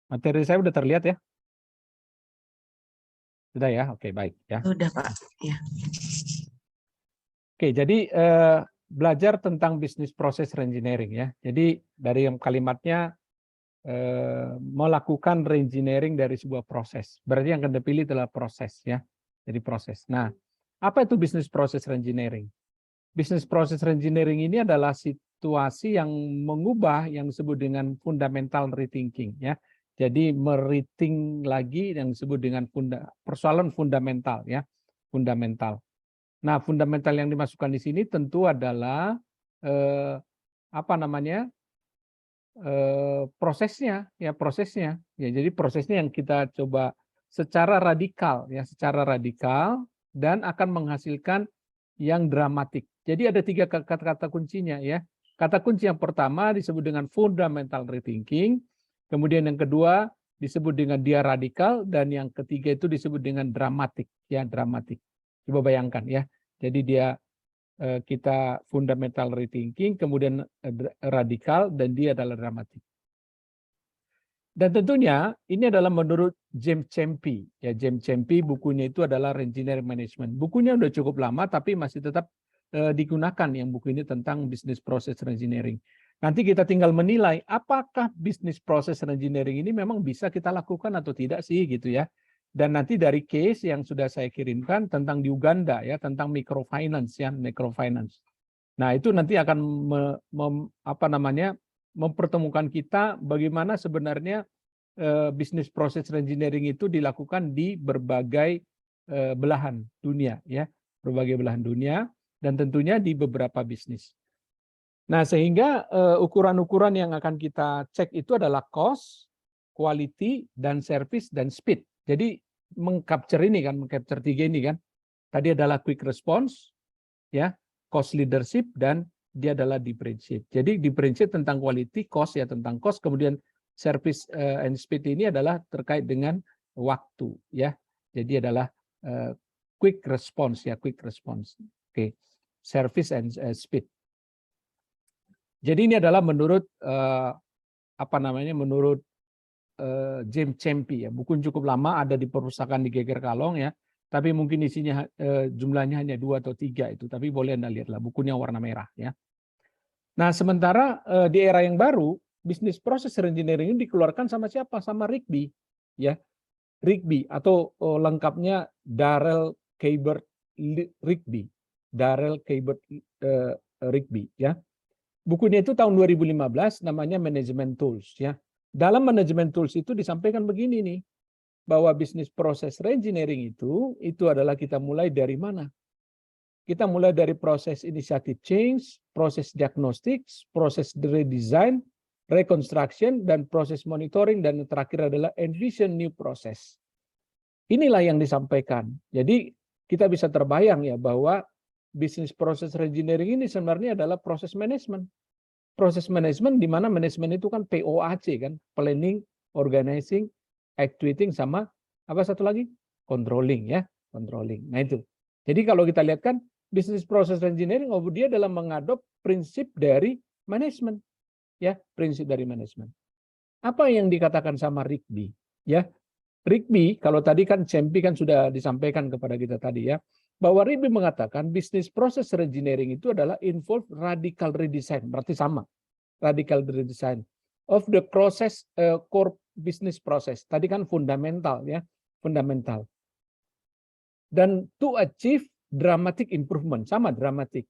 Materi saya udah terlihat ya? Sudah ya? Oke, baik ya. Sudah, Pak. Ya. Oke, jadi belajar tentang bisnis proses reengineering ya. Jadi dari kalimatnya melakukan reengineering dari sebuah proses. Berarti yang akan dipilih adalah proses ya. Jadi proses. Nah, apa itu bisnis proses reengineering? Bisnis proses reengineering ini adalah situasi yang mengubah yang disebut dengan fundamental rethinking ya. Jadi meriting lagi yang disebut dengan persoalan fundamental ya, fundamental. Nah, fundamental yang dimasukkan di sini tentu adalah apa namanya? Prosesnya ya, prosesnya. Ya, jadi prosesnya yang kita coba secara radikal ya, secara radikal dan akan menghasilkan yang dramatik. Jadi ada 3 kata-kata kuncinya ya. Kata kunci yang pertama disebut dengan fundamental rethinking, kemudian yang kedua disebut dengan dia radikal, dan yang ketiga itu disebut dengan dramatik ya, dramatik. Coba bayangkan ya. Jadi dia kita fundamental rethinking, kemudian radikal, dan dia adalah dramatik. Dan tentunya ini adalah menurut James Champy. Ya, James Champy bukunya itu adalah Reengineering Management. Bukunya udah cukup lama tapi masih tetap digunakan yang buku ini tentang bisnis proses reengineering. Nanti kita tinggal menilai apakah bisnis proses reengineering ini memang bisa kita lakukan atau tidak sih gitu ya. Dan nanti dari case yang sudah saya kirimkan tentang di Uganda ya, tentang microfinance ya, microfinance. Nah, itu nanti akan mempertemukan kita bagaimana sebenarnya bisnis proses reengineering itu dilakukan di berbagai belahan dunia ya, berbagai belahan dunia, dan tentunya di beberapa bisnis. Nah, sehingga ukuran-ukuran yang akan kita cek itu adalah cost, quality, dan service, dan speed. Jadi mengcapture ini kan, mengcapture 3 ini kan. Tadi adalah quick response, ya, cost leadership, dan dia adalah differentiate. Jadi differentiate tentang quality, cost ya tentang cost, kemudian service and speed ini adalah terkait dengan waktu ya. Jadi adalah quick response ya, quick response. Oke. Service and speed. Jadi ini adalah menurut menurut James Champy ya. Buku cukup lama, ada di perpustakaan di Geger Kalong ya. Tapi mungkin isinya jumlahnya hanya 2 atau 3 itu. Tapi boleh Anda lihatlah, bukunya warna merah ya. Nah, sementara di era yang baru, bisnis proses reengineering ini dikeluarkan sama siapa? Sama Rigby ya. Rigby atau lengkapnya Darrell Cabert Rigby. Darrell Cabert Rigby ya. Bukunya itu tahun 2015, namanya Management Tools ya. Dalam Management Tools itu disampaikan begini nih, bahwa bisnis proses reengineering itu adalah kita mulai dari mana? Kita mulai dari proses initiative change, proses diagnostics, proses redesign, reconstruction, dan proses monitoring, dan yang terakhir adalah envision new process. Inilah yang disampaikan. Jadi kita bisa terbayang ya bahwa bisnis proses reengineering ini sebenarnya adalah proses manajemen. Proses manajemen di mana manajemen itu kan POAC kan, planning, organizing, actuating, sama apa satu lagi? Controlling ya, controlling. Nah itu. Jadi kalau kita lihat kan bisnis proses engineering, dia dalam mengadop prinsip dari manajemen ya, prinsip dari manajemen. Apa yang dikatakan sama Rigby ya? Rigby, kalau tadi kan Champy kan sudah disampaikan kepada kita tadi ya, bahwa Rigby mengatakan bisnis proses reengineering itu adalah involve radical redesign, berarti sama, radical redesign of the process, core business process. Tadi kan fundamental ya, fundamental. Dan to achieve dramatic improvement, sama dramatic.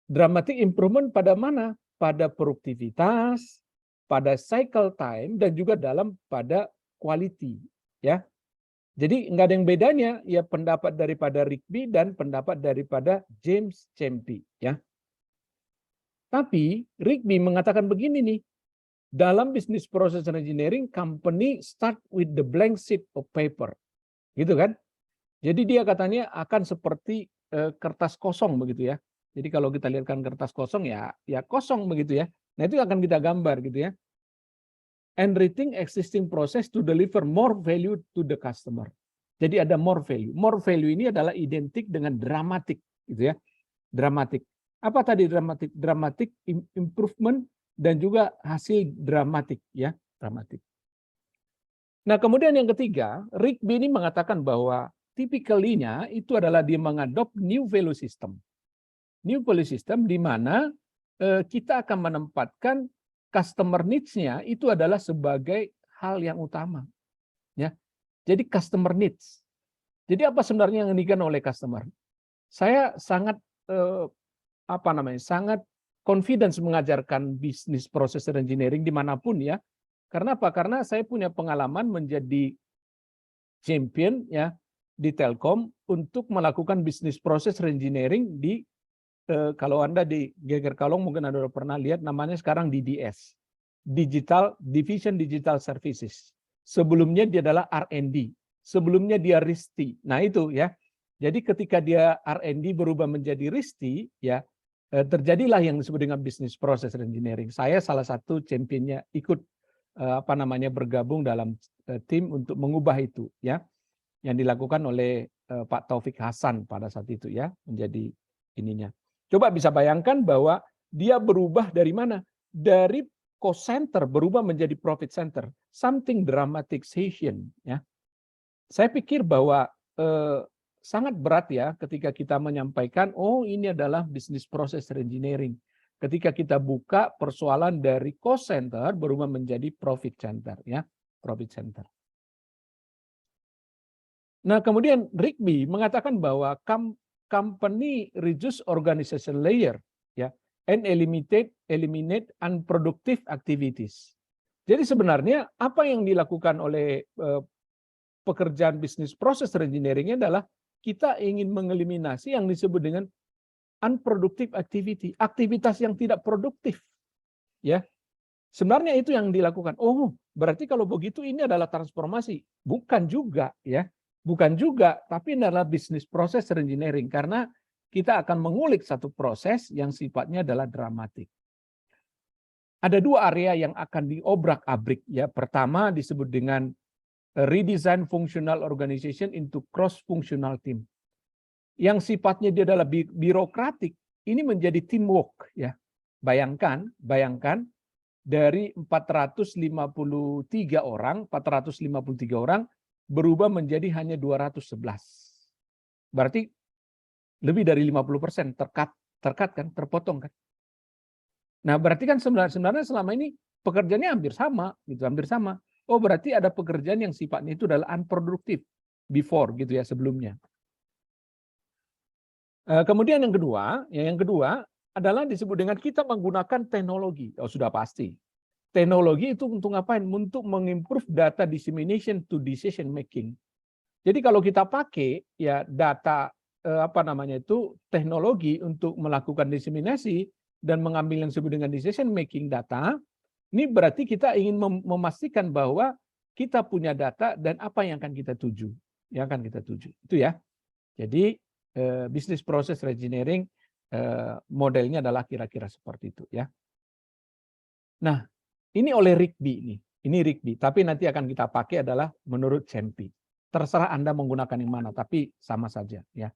Dramatic improvement pada mana? Pada produktivitas, pada cycle time, dan juga pada quality ya. Jadi nggak ada yang bedanya ya pendapat daripada Rigby dan pendapat daripada James Champy ya. Tapi Rigby mengatakan begini nih, dalam bisnis proses engineering, company start with the blank sheet of paper, gitu kan? Jadi dia katanya akan seperti kertas kosong begitu ya. Jadi kalau kita lihatkan kertas kosong ya kosong begitu ya. Nah itu akan kita gambar gitu ya. And rethink existing process to deliver more value to the customer. Jadi ada more value. More value ini adalah identik dengan dramatic gitu ya. Dramatic. Apa tadi dramatic? Dramatic improvement dan juga hasil dramatik ya, dramatik. Nah, kemudian yang ketiga, Rigby ini mengatakan bahwa typically-nya itu adalah dia mengadop new value system. New value system di mana kita akan menempatkan customer needs-nya itu adalah sebagai hal yang utama. Ya. Jadi customer needs. Jadi apa sebenarnya yang diinginkan oleh customer? Saya sangat sangat confidence mengajarkan bisnis proses engineering dimanapun ya. Karena apa? Karena saya punya pengalaman menjadi champion ya di Telkom untuk melakukan bisnis proses engineering di kalau Anda di Geger Kalong mungkin Anda pernah lihat namanya sekarang DDS, Division Digital Services. Sebelumnya dia adalah R&D, sebelumnya dia RISTI. Nah itu ya. Jadi ketika dia R&D berubah menjadi RISTI ya, terjadilah yang disebut dengan bisnis proses engineering. Saya salah satu championnya ikut bergabung dalam tim untuk mengubah itu ya, yang dilakukan oleh Pak Taufik Hasan pada saat itu ya, menjadi ininya. Coba bisa bayangkan bahwa dia berubah dari mana? Dari cost center berubah menjadi profit center. Something dramatic session ya. Saya pikir bahwa sangat berat ya ketika kita menyampaikan oh ini adalah bisnis proses engineering. Ketika kita buka persoalan dari cost center berubah menjadi profit center ya, profit center. Nah, kemudian Rigby mengatakan bahwa company reduce organization layer ya and eliminate unproductive activities. Jadi sebenarnya apa yang dilakukan oleh pekerjaan bisnis proses engineering adalah kita ingin mengeliminasi yang disebut dengan unproductive activity, aktivitas yang tidak produktif. Ya. Sebenarnya itu yang dilakukan. Oh, berarti kalau begitu ini adalah transformasi. Bukan juga ya. Bukan juga, tapi ini adalah bisnis proses engineering karena kita akan mengulik satu proses yang sifatnya adalah dramatik. Ada dua area yang akan diobrak-abrik ya. Pertama disebut dengan redesign functional organization into cross-functional team. Yang sifatnya dia adalah birokratik, ini menjadi teamwork ya. Bayangkan dari 453 orang berubah menjadi hanya 211. Berarti lebih dari 50% terkat kan, terpotong kan. Nah, berarti kan sebenarnya selama ini pekerjaannya hampir sama gitu, hampir sama. Oh, berarti ada pekerjaan yang sifatnya itu adalah unproductive before gitu ya sebelumnya. Kemudian yang kedua adalah disebut dengan kita menggunakan teknologi. Oh, sudah pasti. Teknologi itu untuk ngapain? Untuk mengimprove data dissemination to decision making. Jadi kalau kita pakai ya data teknologi untuk melakukan diseminasi dan mengambil yang disebut dengan decision making data, ini berarti kita ingin memastikan bahwa kita punya data dan apa yang akan kita tuju, Itu ya. Jadi bisnis proses engineering modelnya adalah kira-kira seperti itu ya. Nah, ini oleh Rigby ini Rigby, tapi nanti akan kita pakai adalah menurut Cempi. Terserah Anda menggunakan yang mana, tapi sama saja ya.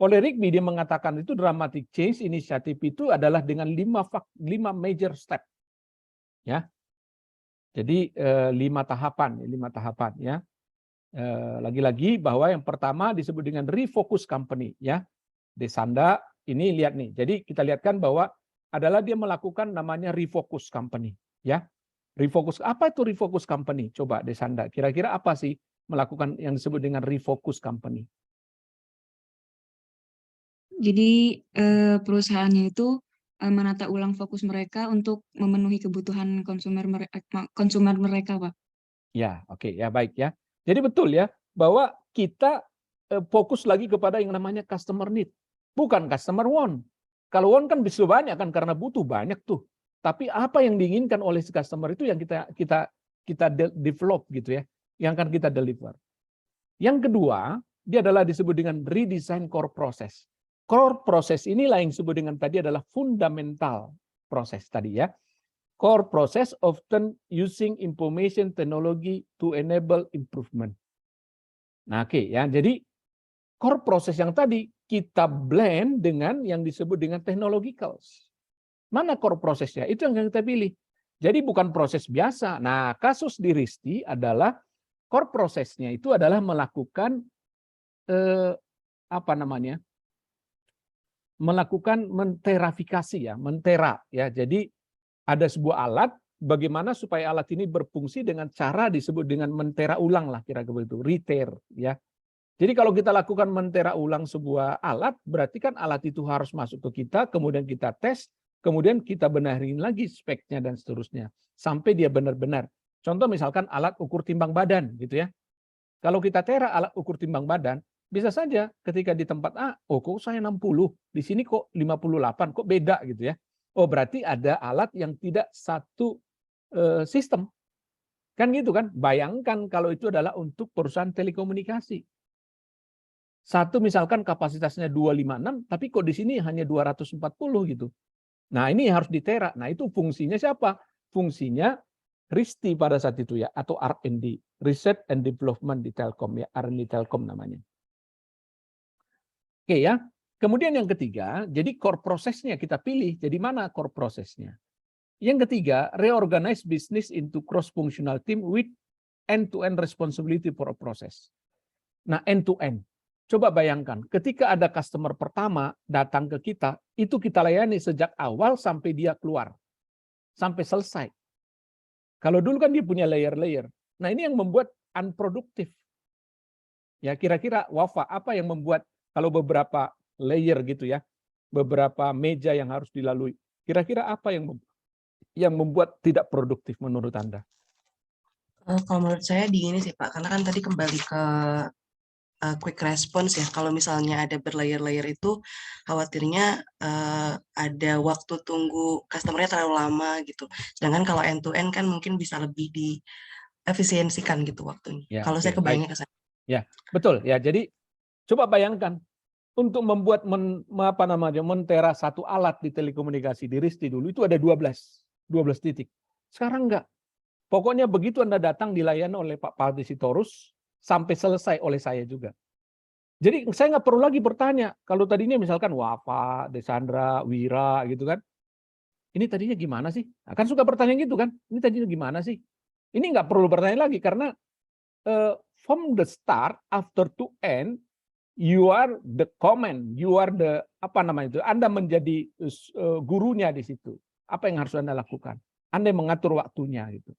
Oleh Rigby dia mengatakan itu dramatic change initiative itu adalah dengan 5 major step. Ya. Jadi 5 tahapan ya. Lagi-lagi bahwa yang pertama disebut dengan refocus company ya. Desanda ini lihat nih. Jadi kita lihatkan bahwa adalah dia melakukan namanya refocus company ya. Refocus, apa itu refocus company? Coba Desanda, kira-kira apa sih melakukan yang disebut dengan refocus company? Jadi perusahaannya itu menata ulang fokus mereka untuk memenuhi kebutuhan konsumer mereka, Pak. Ya, oke, ya baik ya. Jadi betul ya bahwa kita fokus lagi kepada yang namanya customer need, bukan customer want. Kalau want kan bisa banyak kan karena butuh banyak tuh. Tapi apa yang diinginkan oleh si customer itu yang kita develop gitu ya, yang akan kita deliver. Yang kedua, dia adalah disebut dengan redesign core process. Core process inilah yang disebut dengan tadi adalah fundamental proses tadi ya. Core process often using information technology to enable improvement. Nah, oke ya. Jadi core process yang tadi kita blend dengan yang disebut dengan technologicals. Mana core prosesnya? Itu yang kita pilih. Jadi bukan proses biasa. Nah, kasus di RISTI adalah core prosesnya itu adalah melakukan apa namanya? Melakukan menterafikasi ya, mentera ya. Jadi ada sebuah alat, bagaimana supaya alat ini berfungsi dengan cara disebut dengan mentera ulang lah kira-kira begitu, repair ya. Jadi kalau kita lakukan mentera ulang sebuah alat, berarti kan alat itu harus masuk ke kita, kemudian kita tes, kemudian kita benahin lagi speknya dan seterusnya sampai dia benar-benar. Contoh misalkan alat ukur timbang badan gitu ya. Kalau kita tera alat ukur timbang badan, bisa saja ketika di tempat A, oh kok saya 60, di sini kok 58, kok beda gitu ya. Oh berarti ada alat yang tidak satu sistem. Kan gitu kan? Bayangkan kalau itu adalah untuk perusahaan telekomunikasi. Satu misalkan kapasitasnya 256, tapi kok di sini hanya 240 gitu. Nah ini harus ditera. Nah itu fungsinya siapa? Fungsinya RISTI pada saat itu ya, atau R&D, Research and Development di Telkom ya, R&D Telkom namanya. Oke ya. Kemudian yang ketiga, jadi core prosesnya kita pilih. Jadi mana core prosesnya? Yang ketiga, reorganize business into cross-functional team with end-to-end responsibility for a process. Nah, end-to-end. Coba bayangkan, ketika ada customer pertama datang ke kita, itu kita layani sejak awal sampai dia keluar. Sampai selesai. Kalau dulu kan dia punya layer-layer. Nah, ini yang membuat unproduktif. Ya, kira-kira Wafa, apa yang membuat kalau beberapa layer gitu ya, beberapa meja yang harus dilalui, kira-kira apa yang membuat tidak produktif menurut Anda? Kalau menurut saya di ini sih Pak, karena kan tadi kembali ke quick response ya. Kalau misalnya ada berlayer-layer itu, khawatirnya ada waktu tunggu customer-nya terlalu lama gitu. Sedangkan kalau end to end kan mungkin bisa lebih diefisiensikan gitu waktunya. Ya, Kalau saya kebayangnya ke sana. Ya, betul ya. Jadi coba bayangkan untuk membuat mentera satu alat di telekomunikasi di RISTI dulu itu ada 12 titik. Sekarang enggak. Pokoknya begitu Anda datang dilayani oleh Pak Paldi Sitorus sampai selesai oleh saya juga. Jadi saya nggak perlu lagi bertanya. Kalau tadinya misalkan Wafa, Desandra, Wira gitu kan. Ini tadinya gimana sih? Akan suka bertanya gitu kan. Ini tadinya gimana sih? Ini nggak perlu bertanya lagi karena from the start after to end you are the comment, you are the apa namanya itu, Anda menjadi gurunya di situ. Apa yang harus Anda lakukan? Anda yang mengatur waktunya gitu.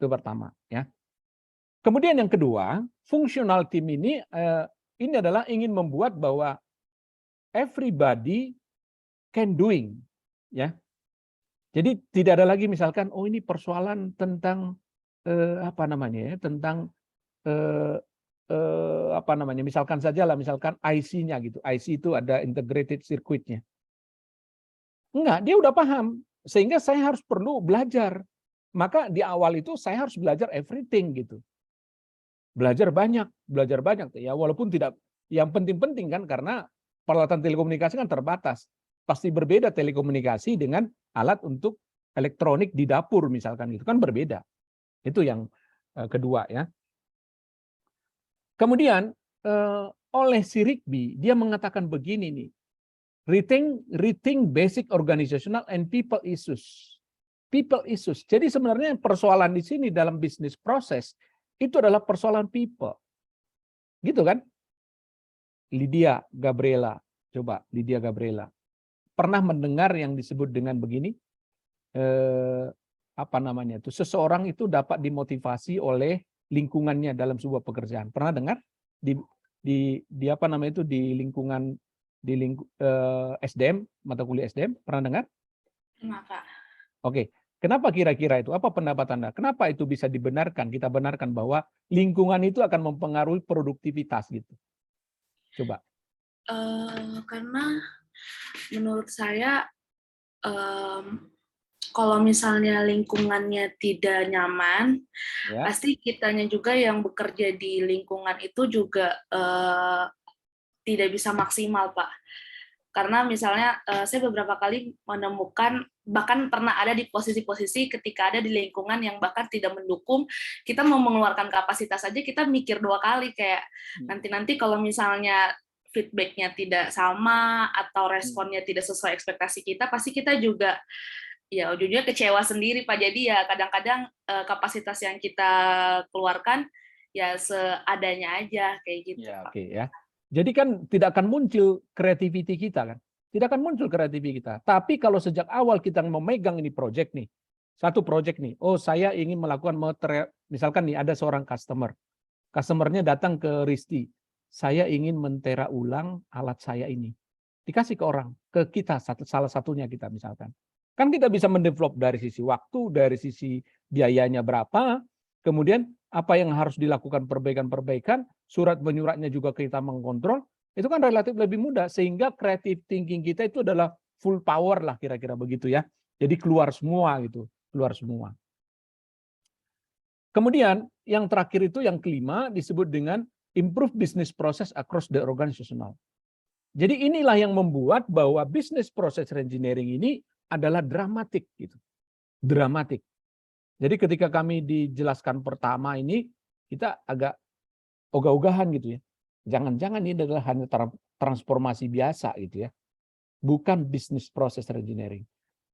Itu pertama ya. Kemudian yang kedua, functional team ini adalah ingin membuat bahwa everybody can doing ya. Jadi tidak ada lagi misalkan oh ini persoalan tentang apa namanya ya, tentang apa namanya, misalkan saja lah, misalkan IC-nya gitu. IC itu ada integrated circuit-nya. Enggak, dia udah paham. Sehingga saya harus perlu belajar. Maka di awal itu saya harus belajar everything gitu. Belajar banyak. Ya walaupun tidak yang penting-penting kan, karena peralatan telekomunikasi kan terbatas. Pasti berbeda telekomunikasi dengan alat untuk elektronik di dapur misalkan gitu kan berbeda. Itu yang kedua ya. Kemudian oleh si Rigby, dia mengatakan begini nih, rethink basic organizational and people issues. People issues. Jadi sebenarnya persoalan di sini dalam bisnis proses itu adalah persoalan people. Gitu kan? Lydia Gabriela, coba Lydia Gabriela. Pernah mendengar yang disebut dengan begini? Apa namanya itu? Seseorang itu dapat dimotivasi oleh lingkungannya dalam sebuah pekerjaan. Pernah dengar di apa namanya itu di lingkungan SDM, mata kuliah SDM, pernah dengar? Pernah, Pak. Oke. Kenapa kira-kira itu? Apa pendapat Anda? Kenapa itu bisa dibenarkan? Kita benarkan bahwa lingkungan itu akan mempengaruhi produktivitas gitu. Coba. Karena menurut saya kalau misalnya lingkungannya tidak nyaman, ya, pasti kitanya juga yang bekerja di lingkungan itu juga tidak bisa maksimal, Pak. Karena misalnya saya beberapa kali menemukan, bahkan pernah ada di posisi-posisi ketika ada di lingkungan yang bahkan tidak mendukung, kita mau mengeluarkan kapasitas aja kita mikir 2 kali, kayak nanti kalau misalnya feedback-nya tidak sama atau responnya tidak sesuai ekspektasi kita, pasti kita juga ya ujungnya kecewa sendiri, Pak. Jadi ya kadang-kadang kapasitas yang kita keluarkan ya seadanya aja kayak gitu. Ya, Pak. oke ya. Jadi kan tidak akan muncul creativity kita kan. Tidak akan muncul creativity kita. Tapi kalau sejak awal kita memegang ini project nih. Satu project nih. Oh, saya ingin melakukan misalkan nih ada seorang customer. Customernya datang ke Risti. Saya ingin mentera ulang alat saya ini. Dikasih ke orang, ke kita salah satunya kita misalkan. Kan kita bisa mendevelop dari sisi waktu, dari sisi biayanya berapa, kemudian apa yang harus dilakukan perbaikan-perbaikan, surat menyuratnya juga kita mengkontrol, itu kan relatif lebih mudah, sehingga creative thinking kita itu adalah full power lah kira-kira begitu ya. Jadi keluar semua gitu, keluar semua. Kemudian yang terakhir itu yang kelima disebut dengan improve business process across the organizational. Jadi inilah yang membuat bahwa business process engineering ini adalah dramatik gitu. Dramatik. Jadi ketika kami dijelaskan pertama ini kita agak ogah-ogahan gitu ya. Jangan-jangan ini adalah hanya transformasi biasa gitu ya. Bukan business process engineering.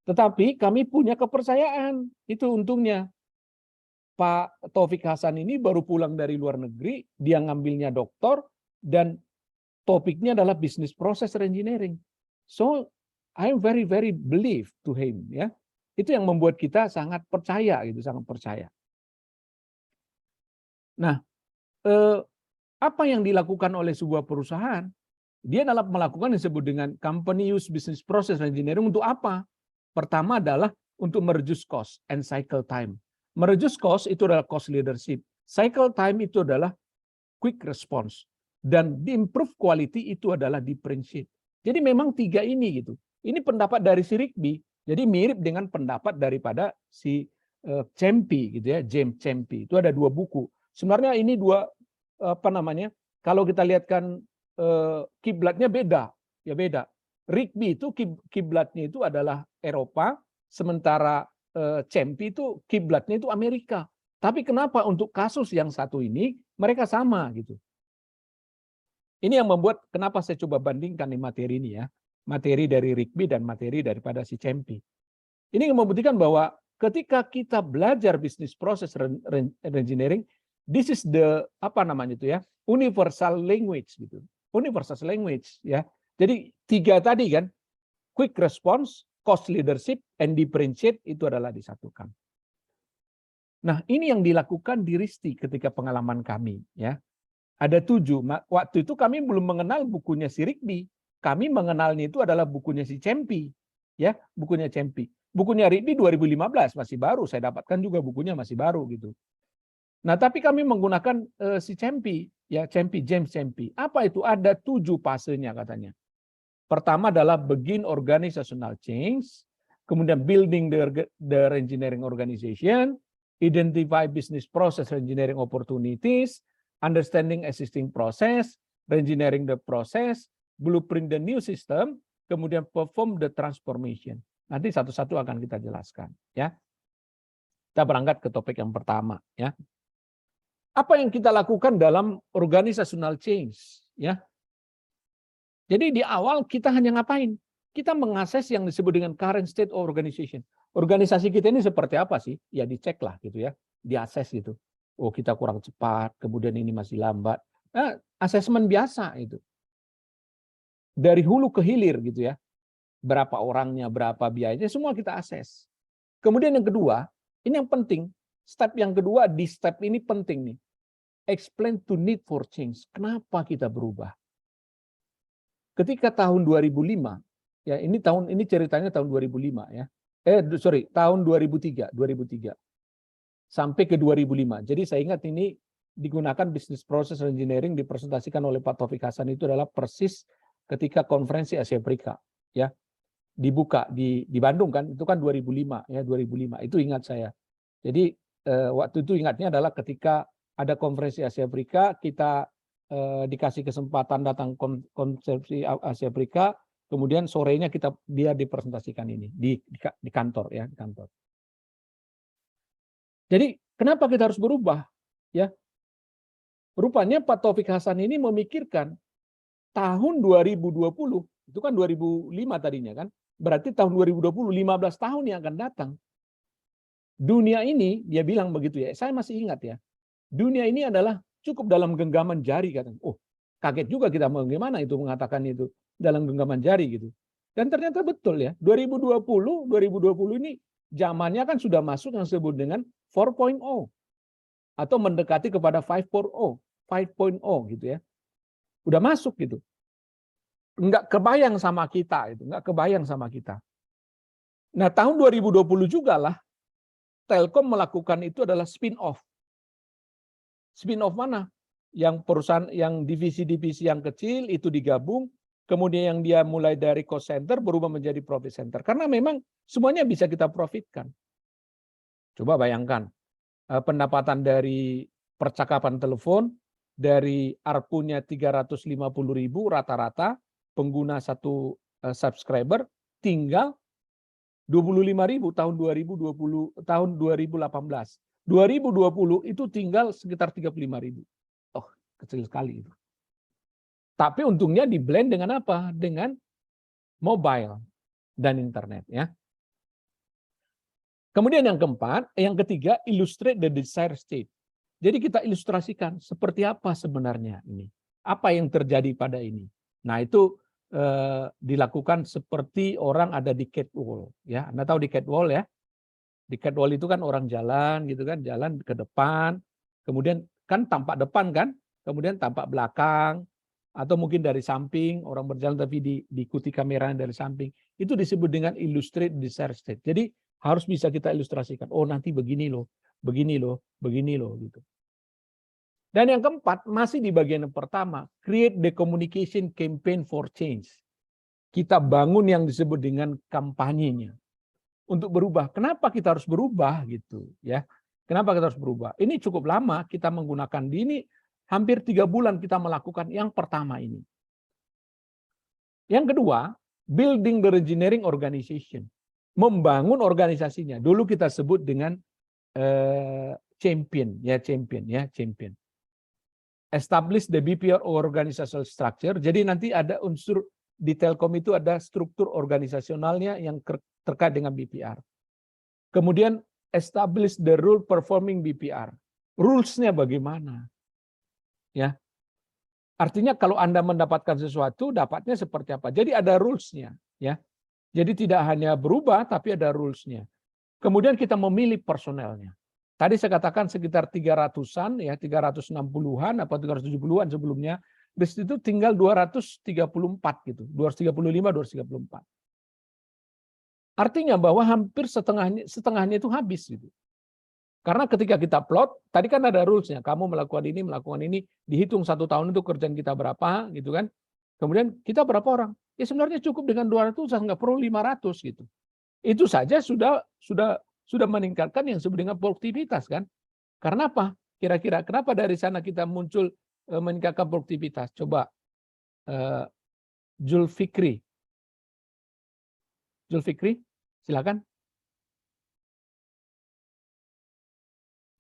Tetapi kami punya kepercayaan. Itu untungnya. Pak Taufik Hasan ini baru pulang dari luar negeri, dia ngambilnya doktor dan topiknya adalah business process engineering. So I'm very believe to him ya. Itu yang membuat kita sangat percaya gitu, sangat percaya. Nah, apa yang dilakukan oleh sebuah perusahaan? Dia adalah melakukan yang disebut dengan company use business process engineering untuk apa? Pertama adalah untuk mereduce cost and cycle time. Mereduce cost itu adalah cost leadership. Cycle time itu adalah quick response. Dan di improve quality itu adalah differentiate. Jadi memang tiga ini gitu. Ini pendapat dari si Rigby. Jadi mirip dengan pendapat daripada si Cempi gitu ya, James Cempi. Itu ada dua buku. Sebenarnya ini dua kalau kita lihatkan kiblatnya beda, ya beda. Rigby itu kiblatnya itu adalah Eropa, sementara Cempi itu kiblatnya itu Amerika. Tapi kenapa untuk kasus yang satu ini mereka sama gitu. Ini yang membuat kenapa saya coba bandingkan nih materi ini ya. Materi dari Rigby dan materi daripada si Cempi. Ini membuktikan bahwa ketika kita belajar business process engineering, this is the universal language gitu. Universal language ya. Jadi tiga tadi kan, quick response, cost leadership, and differentiate itu adalah disatukan. Nah, ini yang dilakukan di Risti ketika pengalaman kami ya. Ada 7. Waktu itu kami belum mengenal bukunya si Rigby. Kami mengenalnya itu adalah bukunya si Cempi. Ya, bukunya Cempi. Bukunya Rigby 2015 masih baru, saya dapatkan juga bukunya masih baru gitu. Nah, tapi kami menggunakan si Cempi, ya James Cempi. Apa itu? Ada 7 fasenya katanya. Pertama adalah begin organizational change, kemudian building the engineering organization, identify business process engineering opportunities, understanding existing process, engineering the process, blueprint the new system, kemudian perform the transformation. Nanti satu-satu akan kita jelaskan, ya. Kita berangkat ke topik yang pertama, ya. Apa yang kita lakukan dalam organizational change, ya? Jadi di awal kita hanya ngapain? Kita mengakses yang disebut dengan current state of organization. Organisasi kita ini seperti apa sih? Ya dicek lah gitu ya, diakses gitu. Oh kita kurang cepat, kemudian ini masih lambat. Nah, asesmen biasa itu. Dari hulu ke hilir gitu ya. Berapa orangnya, berapa biayanya, semua kita akses. Kemudian yang kedua, ini yang penting. Step yang kedua di step ini penting nih. Explain to need for change. Kenapa kita berubah? Ketika tahun 2005, ya ini ceritanya tahun 2005 ya. Tahun 2003 sampai ke 2005. Jadi saya ingat ini digunakan business process engineering dipresentasikan oleh Pak Taufik Hasan itu adalah persis ketika konferensi Asia Afrika ya. Dibuka di Bandung kan, itu kan 2005 ya, 2005. Itu ingat saya. Jadi waktu itu ingatnya adalah ketika ada konferensi Asia Afrika, kita dikasih kesempatan datang konferensi Asia Afrika, kemudian sorenya dia dipresentasikan ini di kantor ya, di kantor. Jadi kenapa kita harus berubah? Ya, rupanya Pak Taufik Hasan ini memikirkan tahun 2020 itu kan 2005 tadinya kan, berarti tahun 2020 15 tahun yang akan datang. Dunia ini dia bilang begitu ya, saya masih ingat ya. Dunia ini adalah cukup dalam genggaman jari katanya. Oh, kaget juga kita bagaimana itu mengatakan itu dalam genggaman jari gitu. Dan ternyata betul ya, 2020 ini zamannya kan sudah masuk yang disebut dengan 4.0 atau mendekati kepada 5.0 gitu ya. Udah masuk gitu. Enggak kebayang sama kita itu, enggak kebayang sama kita. Nah, tahun 2020 juga lah Telkom melakukan itu adalah spin-off. Spin-off mana? Yang perusahaan, yang divisi-divisi yang kecil itu digabung, kemudian yang dia mulai dari cost center berubah menjadi profit center. Karena memang semuanya bisa kita profitkan. Coba bayangkan, pendapatan dari percakapan telepon, dari ARPU-nya 350.000 rata-rata, pengguna satu subscriber, tinggal 25.000 tahun 2018. 2020 itu tinggal sekitar 35.000. Oh, kecil sekali itu. Tapi untungnya di blend dengan apa? Dengan mobile dan internet ya. Kemudian yang ketiga, illustrate the desired state. Jadi kita ilustrasikan seperti apa sebenarnya ini. Apa yang terjadi pada ini. Nah, itu dilakukan seperti orang ada di catwalk ya. Anda tahu di catwalk ya? Di catwalk itu kan orang jalan gitu kan, jalan ke depan, kemudian kan tampak depan kan, kemudian tampak belakang, atau mungkin dari samping, orang berjalan tapi diikuti kamera dari samping. Itu disebut dengan illustrate desired state. Jadi harus bisa kita ilustrasikan. Oh, nanti begini loh, begini loh, begini loh gitu. Dan yang keempat, masih di bagian yang pertama, create the communication campaign for change. Kita bangun yang disebut dengan kampanyenya untuk berubah. Kenapa kita harus berubah gitu ya? Kenapa kita harus berubah? Ini cukup lama kita menggunakan ini, hampir 3 bulan kita melakukan yang pertama ini. Yang kedua, building the engineering organization. Membangun organisasinya. Dulu kita sebut dengan champion. Establish the BPR organizational structure. Jadi nanti ada unsur di Telkom itu ada struktur organisasionalnya yang terkait dengan BPR. Kemudian establish the rule performing BPR. Rules-nya bagaimana? Ya. Artinya kalau Anda mendapatkan sesuatu, dapatnya seperti apa. Jadi ada rules-nya. Ya. Jadi tidak hanya berubah, tapi ada rules-nya. Kemudian kita memilih personelnya. Tadi saya katakan sekitar 300-an, ya 360-an atau 370-an sebelumnya. Di situ tinggal 234 gitu, 235, 234. Artinya bahwa hampir setengahnya itu habis gitu. Karena ketika kita plot, tadi kan ada rules-nya, kamu melakukan ini, dihitung 1 tahun itu kerjaan kita berapa gitu kan. Kemudian kita berapa orang? Ya sebenarnya cukup dengan 200, nggak perlu 500 gitu. Itu saja sudah meningkatkan yang disebut dengan produktivitas kan. Karena apa? Kira-kira kenapa dari sana kita muncul meningkatkan produktivitas? Coba Zulfikri, silakan.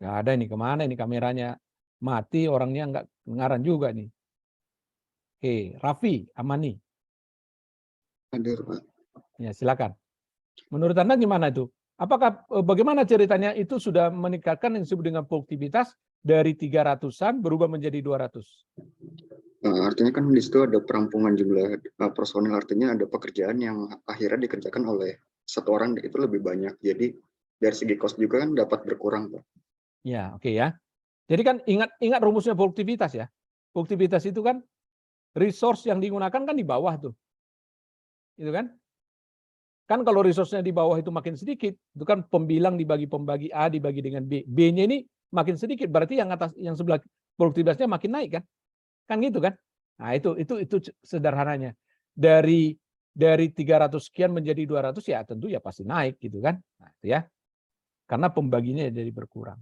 Nggak ada nih, kemana ini kameranya? Mati, orangnya nggak dengaran juga nih. Oke, Raffi Amani. Hadir, Pak. Ya, silakan. Menurut Anda gimana itu? Apakah bagaimana ceritanya itu sudah meningkatkan yang disebut dengan produktivitas dari 300-an berubah menjadi 200? Artinya kan di situ ada perampungan jumlah personil, artinya ada pekerjaan yang akhirnya dikerjakan oleh satu orang itu lebih banyak. Jadi dari segi cost juga kan dapat berkurang, Pak. Ya, oke ya. Jadi kan ingat rumusnya produktivitas ya. Produktivitas itu kan resource yang digunakan kan di bawah tuh. Itu kan? Kan kalau resource-nya di bawah itu makin sedikit, itu kan pembilang dibagi A dibagi dengan B. B-nya ini makin sedikit, berarti yang atas yang sebelah produktivitasnya makin naik kan? Kan gitu kan? Nah, itu sederhananya. Dari 300 sekian menjadi 200 ya tentu ya pasti naik gitu kan? Nah, itu ya. Karena pembaginya jadi berkurang.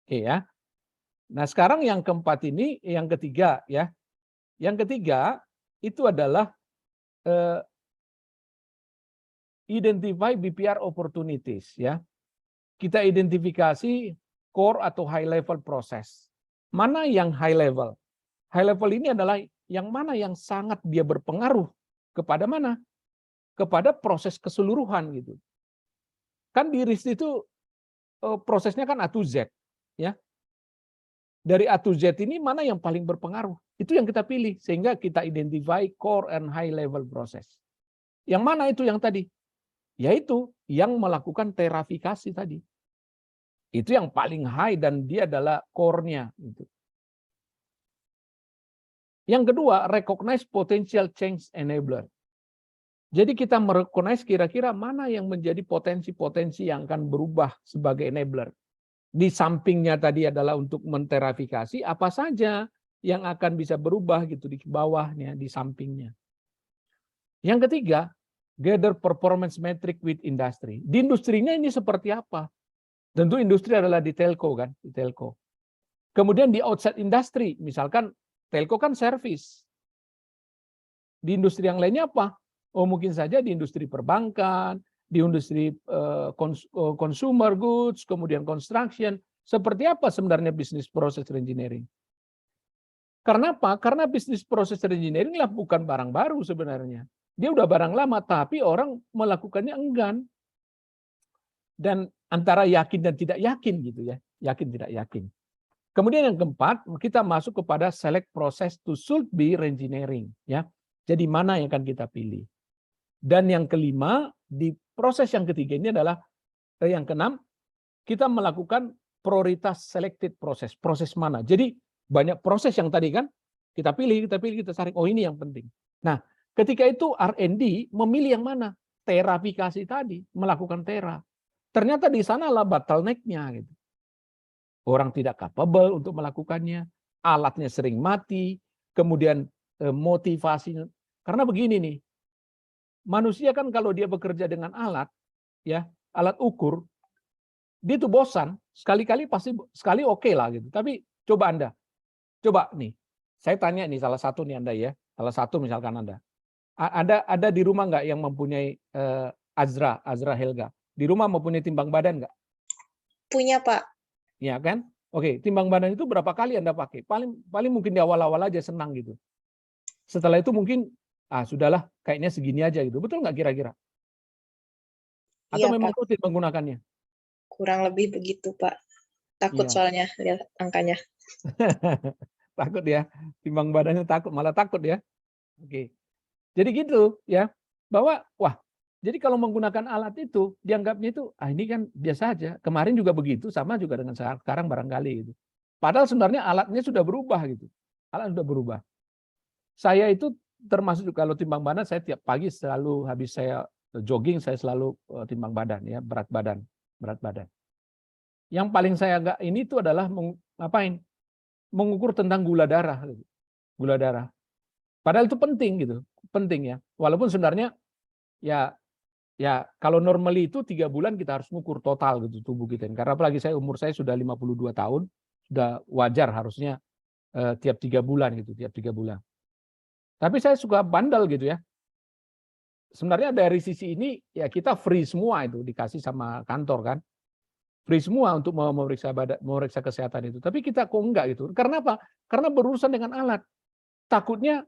Oke ya. Nah, sekarang yang keempat ini, yang ketiga ya. Yang ketiga itu adalah identify BPR opportunities ya. Kita identifikasi core atau high level proses. Mana yang high level? High level ini adalah yang mana yang sangat dia berpengaruh kepada mana? Kepada proses keseluruhan gitu. Kan di RIS itu prosesnya kan A to Z. ya. Dari A to Z ini mana yang paling berpengaruh? Itu yang kita pilih sehingga kita identify core and high level process. Yang mana itu yang tadi? Yaitu yang melakukan terafikasi tadi. Itu yang paling high dan dia adalah core-nya. Gitu. Yang kedua, recognize potential change enabler. Jadi kita merecognize kira-kira mana yang menjadi potensi-potensi yang akan berubah sebagai enabler. Di sampingnya tadi adalah untuk menterafikasi apa saja yang akan bisa berubah gitu di bawahnya, di sampingnya. Yang ketiga, gather performance metric with industry. Di industrinya ini seperti apa? Tentu industri adalah di telco kan, di telco. Kemudian di outside industry, misalkan telco kan service. Di industri yang lainnya apa? Oh mungkin saja di industri perbankan, di industri consumer goods, kemudian construction. Seperti apa sebenarnya bisnis proses engineering? Karena apa? Karena bisnis proses engineering lah bukan barang baru sebenarnya. Dia udah barang lama, tapi orang melakukannya enggan. Dan antara yakin dan tidak yakin gitu ya. Yakin tidak yakin. Kemudian yang keempat, kita masuk kepada select process to should be engineering. Ya. Jadi mana yang akan kita pilih? Dan yang kelima, di proses yang ketiga ini adalah yang keenam, kita melakukan prioritas selected proses. Proses mana? Jadi banyak proses yang tadi kan kita pilih, kita cari. Oh ini yang penting. Nah, ketika itu R&D memilih yang mana? Terafikasi tadi, melakukan tera. Ternyata di sanalah bottleneck-nya gitu. Orang tidak capable untuk melakukannya, alatnya sering mati, kemudian motivasinya. Karena begini nih, manusia kan kalau dia bekerja dengan alat, ya alat ukur, dia tuh bosan. Sekali-kali pasti sekali oke lah gitu. Tapi coba Anda, coba nih, saya tanya nih salah satu nih Anda ya, salah satu misalkan Anda, ada di rumah nggak yang mempunyai Azra Helga? Di rumah mempunyai timbang badan nggak? Punya Pak. Ya kan? Oke, timbang badan itu berapa kali Anda pakai? Paling mungkin di awal-awal aja senang gitu. Setelah itu mungkin sudahlah kayaknya segini aja gitu. Betul nggak kira-kira? Atau Iya, memang Pak. rutin menggunakannya? Kurang lebih begitu, Pak. Takut Iya. soalnya lihat angkanya. Takut ya. Timbang badannya takut, malah takut ya. Oke. Jadi gitu ya. Bahwa jadi kalau menggunakan alat itu dianggapnya itu ini kan biasa aja. Kemarin juga begitu, sama juga dengan sekarang barangkali gitu. Padahal sebenarnya alatnya sudah berubah gitu. Alat sudah berubah. Saya itu termasuk kalau timbang badan, saya tiap pagi selalu habis saya jogging, saya selalu timbang badan ya, berat badan. Yang paling saya agak ini itu adalah ngapain? Mengukur tentang gula darah. Gula darah. Padahal itu penting gitu, penting ya. Walaupun sebenarnya ya kalau normally itu 3 bulan kita harus mengukur total gitu tubuh kita. Karena apalagi umur saya sudah 52 tahun, sudah wajar harusnya tiap 3 bulan gitu, tiap 3 bulan. Tapi saya suka bandel gitu ya. Sebenarnya dari sisi ini ya kita free semua itu dikasih sama kantor kan. Free semua untuk memeriksa kesehatan itu. Tapi kita kok enggak gitu. Karena apa? Karena berurusan dengan alat. Takutnya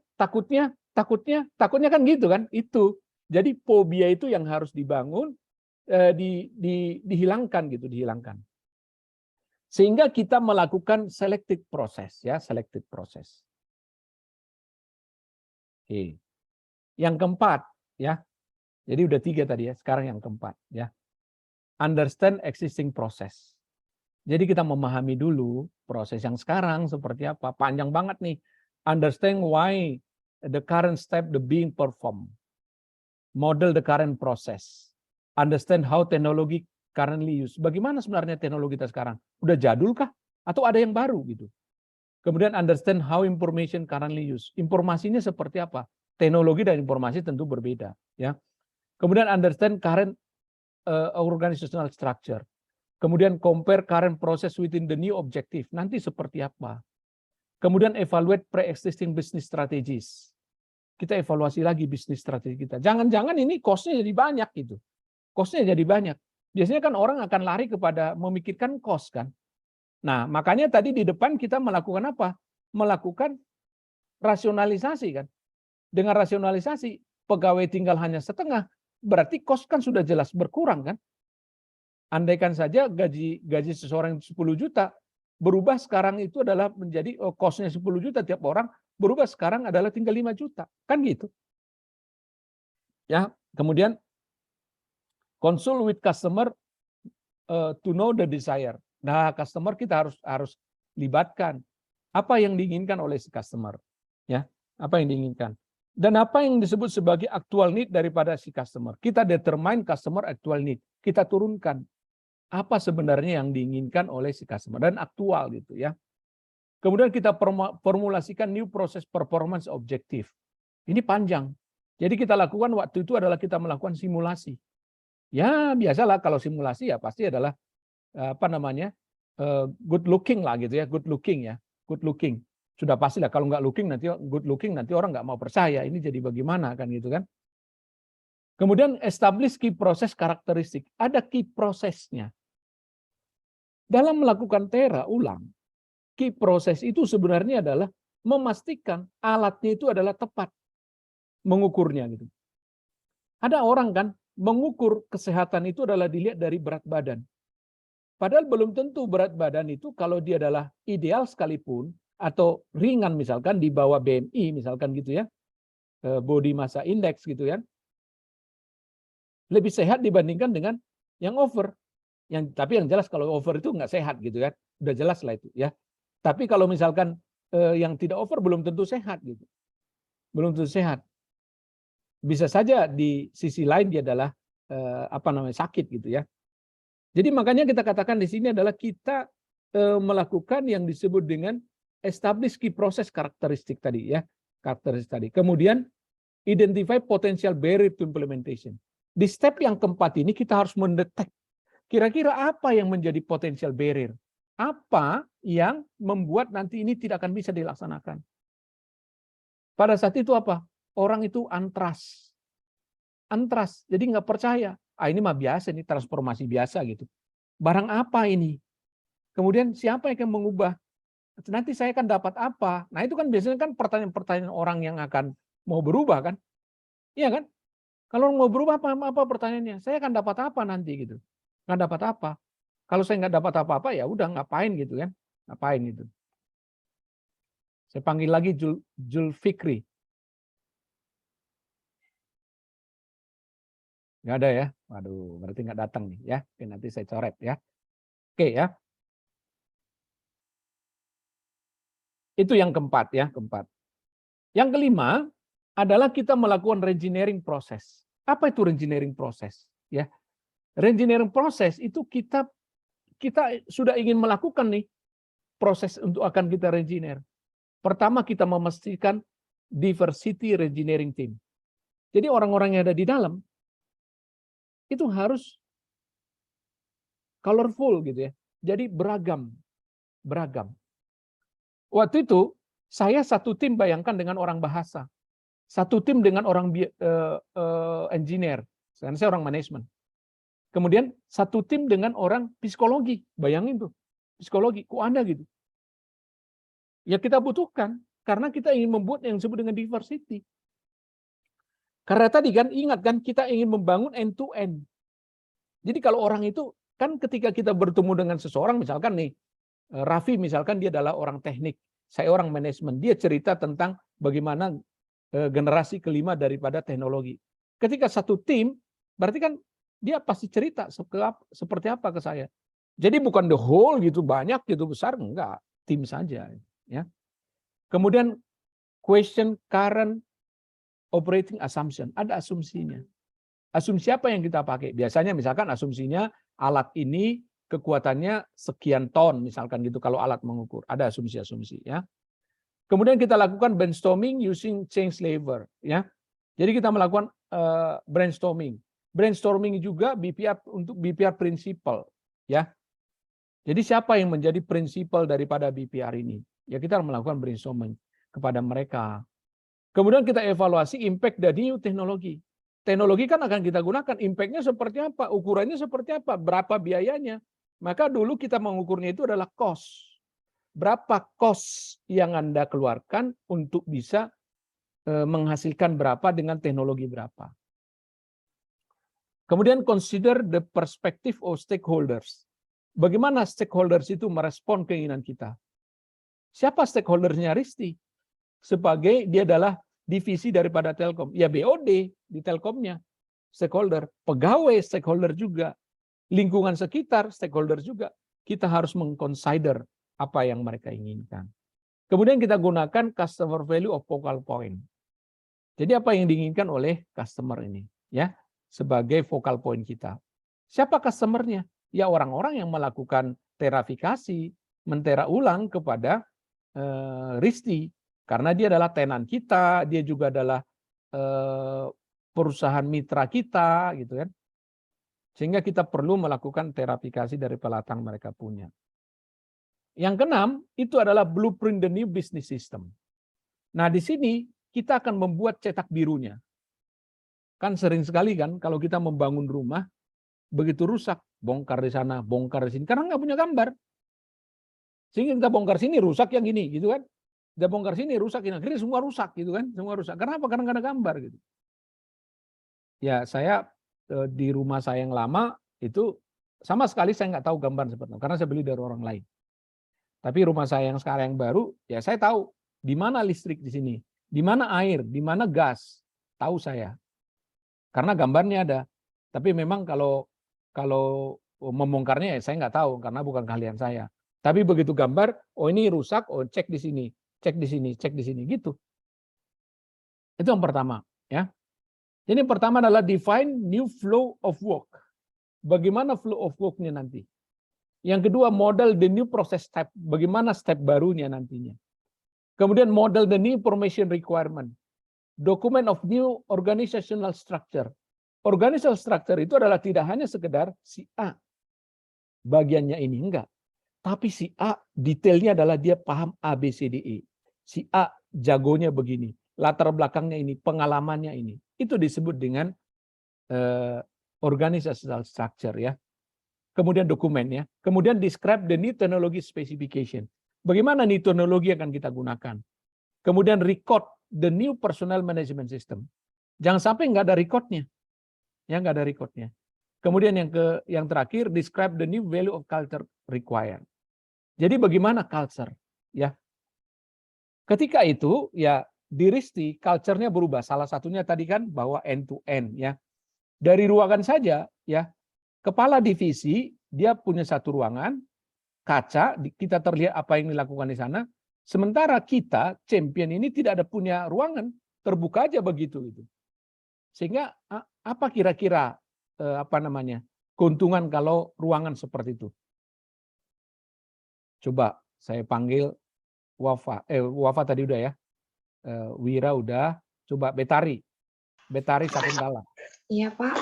kan gitu kan? Itu. Jadi fobia itu yang harus dibangun, dihilangkan gitu, dihilangkan. Sehingga kita melakukan selected process ya, selected process. Oke. Yang keempat ya. Jadi udah 3 tadi ya, sekarang yang keempat ya. Understand existing process. Jadi kita memahami dulu proses yang sekarang seperti apa. Panjang banget nih. Understand why the current step being performed. Model the current process. Understand how technology currently used. Bagaimana sebenarnya teknologi kita sekarang? Udah jadul kah? Atau ada yang baru gitu? Kemudian understand how information currently used. Informasinya seperti apa? Teknologi dan informasi tentu berbeda. Ya. Kemudian understand current organizational structure. Kemudian compare current process within the new objective. Nanti seperti apa? Kemudian evaluate pre-existing business strategies. Kita evaluasi lagi bisnis strategi kita. Jangan-jangan ini cost-nya jadi banyak gitu. Cost-nya jadi banyak. Biasanya kan orang akan lari kepada memikirkan cost kan. Nah, makanya tadi di depan kita melakukan apa? Melakukan rasionalisasi kan. Dengan rasionalisasi, pegawai tinggal hanya setengah, berarti cost kan sudah jelas berkurang kan. Andaikan saja gaji seseorang 10 juta, berubah sekarang itu adalah menjadi cost-nya 10 juta tiap orang, berubah sekarang adalah tinggal 5 juta. Kan gitu. Ya, kemudian consult with customer to know the desire. Nah, customer kita harus libatkan apa yang diinginkan oleh si customer. Ya, apa yang diinginkan. Dan apa yang disebut sebagai actual need daripada si customer. Kita determine customer actual need. Kita turunkan apa sebenarnya yang diinginkan oleh si customer dan aktual gitu ya. Kemudian kita formulasikan new process performance objective. Ini panjang. Jadi kita lakukan waktu itu adalah kita melakukan simulasi. Ya biasalah kalau simulasi ya pasti adalah apa namanya good looking lah gitu ya, good looking ya, good looking. Sudah pastilah kalau nggak looking nanti good looking nanti orang nggak mau percaya ini jadi bagaimana kan gitu kan. Kemudian establish key process karakteristik. Ada key prosesnya. Dalam melakukan tera ulang, key process itu sebenarnya adalah memastikan alatnya itu adalah tepat mengukurnya gitu. Ada orang kan mengukur kesehatan itu adalah dilihat dari berat badan. Padahal belum tentu berat badan itu kalau dia adalah ideal sekalipun atau ringan misalkan di bawah BMI misalkan gitu ya, body massa index gitu ya, lebih sehat dibandingkan dengan yang over. Tapi yang jelas kalau over itu nggak sehat gitu kan, udah jelas lah itu ya. Tapi kalau misalkan yang tidak over belum tentu sehat gitu, belum tentu sehat. Bisa saja di sisi lain dia adalah apa namanya sakit gitu ya. Jadi makanya kita katakan di sini adalah kita melakukan yang disebut dengan establish key process karakteristik tadi ya, karakteristik tadi. Kemudian identify potential barrier to implementation. Di step yang keempat ini kita harus mendetek kira-kira apa yang menjadi potential barrier, apa yang membuat nanti ini tidak akan bisa dilaksanakan. Pada saat itu apa? Orang itu antras, jadi nggak percaya. Ini mah biasa, ini transformasi biasa gitu. Barang apa ini? Kemudian siapa yang akan mengubah? Nanti saya akan dapat apa? Nah itu kan biasanya kan pertanyaan-pertanyaan orang yang akan mau berubah kan? Iya kan? Kalau mau berubah apa pertanyaannya? Saya akan dapat apa nanti gitu? Nggak dapat apa? Kalau saya nggak dapat apa-apa ya udah ngapain gitu kan? Ngapain gitu? Saya panggil lagi Zulfikri. Nggak ada ya? Waduh, berarti nggak datang nih ya. Oke, nanti saya coret ya. Oke ya. Itu yang keempat ya, keempat. Yang kelima adalah kita melakukan reengineering proses. Apa itu reengineering proses? Ya, reengineering proses itu kita sudah ingin melakukan nih proses untuk akan kita reengineer. Pertama kita memastikan diversity reengineering team. Jadi orang-orang yang ada di dalam itu harus colorful gitu ya. Jadi beragam. Waktu itu saya satu tim bayangkan dengan orang bahasa, satu tim dengan orang engineer, saya orang manajemen. Kemudian satu tim dengan orang psikologi, bayangin tuh psikologi, kok Anda gitu? Ya kita butuhkan karena kita ingin membuat yang disebut dengan diversity. Karena tadi kan ingat kan kita ingin membangun end to end. Jadi kalau orang itu kan ketika kita bertemu dengan seseorang misalkan nih Raffi misalkan dia adalah orang teknik, saya orang manajemen, dia cerita tentang bagaimana generasi kelima daripada teknologi. Ketika satu tim, berarti kan dia pasti cerita seperti apa ke saya. Jadi bukan the whole gitu banyak gitu besar, enggak, tim saja ya. Kemudian question current operating assumption, ada asumsinya. Asumsi apa yang kita pakai? Biasanya misalkan asumsinya alat ini kekuatannya sekian ton misalkan gitu kalau alat mengukur, ada asumsi-asumsi ya. Kemudian kita lakukan brainstorming using change lever ya. Jadi kita melakukan brainstorming. Brainstorming juga BPR untuk BPR principle ya. Jadi siapa yang menjadi prinsipal daripada BPR ini? Ya kita melakukan brainstorming kepada mereka. Kemudian kita evaluasi impact dari new teknologi. Teknologi kan akan kita gunakan, impact-nya seperti apa, ukurannya seperti apa, berapa biayanya. Maka dulu kita mengukurnya itu adalah cost. Berapa cost yang Anda keluarkan untuk bisa menghasilkan berapa dengan teknologi berapa. Kemudian consider the perspective of stakeholders. bagaimana stakeholders itu merespon keinginan kita. Siapa stakeholdersnya Risti? Sebagai dia adalah divisi daripada Telkom. Ya BOD di Telkomnya, stakeholder. Pegawai stakeholder juga. Lingkungan sekitar stakeholder juga. Kita harus mengconsider apa yang mereka inginkan. Kemudian kita gunakan customer value of focal point. Jadi apa yang diinginkan oleh customer ini, ya, sebagai focal point kita. Siapa customernya? Ya orang-orang yang melakukan terafikasi, mentera ulang kepada Risti, karena dia adalah tenan kita, dia juga adalah perusahaan mitra kita, gitu kan. Sehingga kita perlu melakukan terafikasi dari pelatang mereka punya. Yang keenam, itu adalah blueprint the new business system. Nah, di sini kita akan membuat cetak birunya. Kan sering sekali kan kalau kita membangun rumah, begitu rusak, bongkar di sana, bongkar di sini, karena nggak punya gambar. Sehingga kita bongkar sini, rusak yang ini, gitu kan. Kita bongkar sini, rusak ini, akhirnya semua rusak, gitu kan. Semua rusak. Karena apa? Karena nggak ada gambar, gitu. Ya, saya di rumah saya yang lama, itu sama sekali saya nggak tahu gambar seperti itu, karena saya beli dari orang lain. Tapi rumah saya yang sekarang yang baru, ya saya tahu di mana listrik di sini, di mana air, di mana gas, tahu saya. Karena gambarnya ada. Tapi memang kalau membongkarnya ya saya nggak tahu karena bukan keahlian saya. Tapi begitu gambar, oh ini rusak, oh cek di sini, cek di sini, cek di sini, gitu. Itu yang pertama, ya. Jadi yang pertama adalah define new flow of work. Bagaimana flow of work-nya nanti? Yang kedua, model the new process step. Bagaimana step barunya nantinya? Kemudian model the new information requirement. Document of new organizational structure. Organizational structure itu adalah tidak hanya sekedar si A bagiannya ini, enggak. Tapi si A detailnya adalah dia paham A, B, C, D, E. Si A jagonya begini, latar belakangnya ini, pengalamannya ini. Itu disebut dengan organizational structure, ya. Kemudian dokumen, ya. Kemudian describe the new technology specification. Bagaimana nih teknologi yang akan kita gunakan. Kemudian record the new personnel management system. Jangan sampai nggak ada recordnya. Ya, nggak ada recordnya. Kemudian yang terakhir, describe the new value of culture required. Jadi bagaimana culture, ya? Ketika itu, ya di Risti culture-nya berubah. Salah satunya tadi kan bahwa end to end, ya. Dari ruangan saja, ya. Kepala divisi dia punya satu ruangan, kaca, kita terlihat apa yang dilakukan di sana. Sementara kita champion ini tidak ada punya ruangan, terbuka aja begitu itu. Sehingga apa kira-kira keuntungan kalau ruangan seperti itu? Coba saya panggil Wafa. Wafa tadi udah, ya. Wira udah. Coba Betari. Betari Sakuntala. Iya, Pak.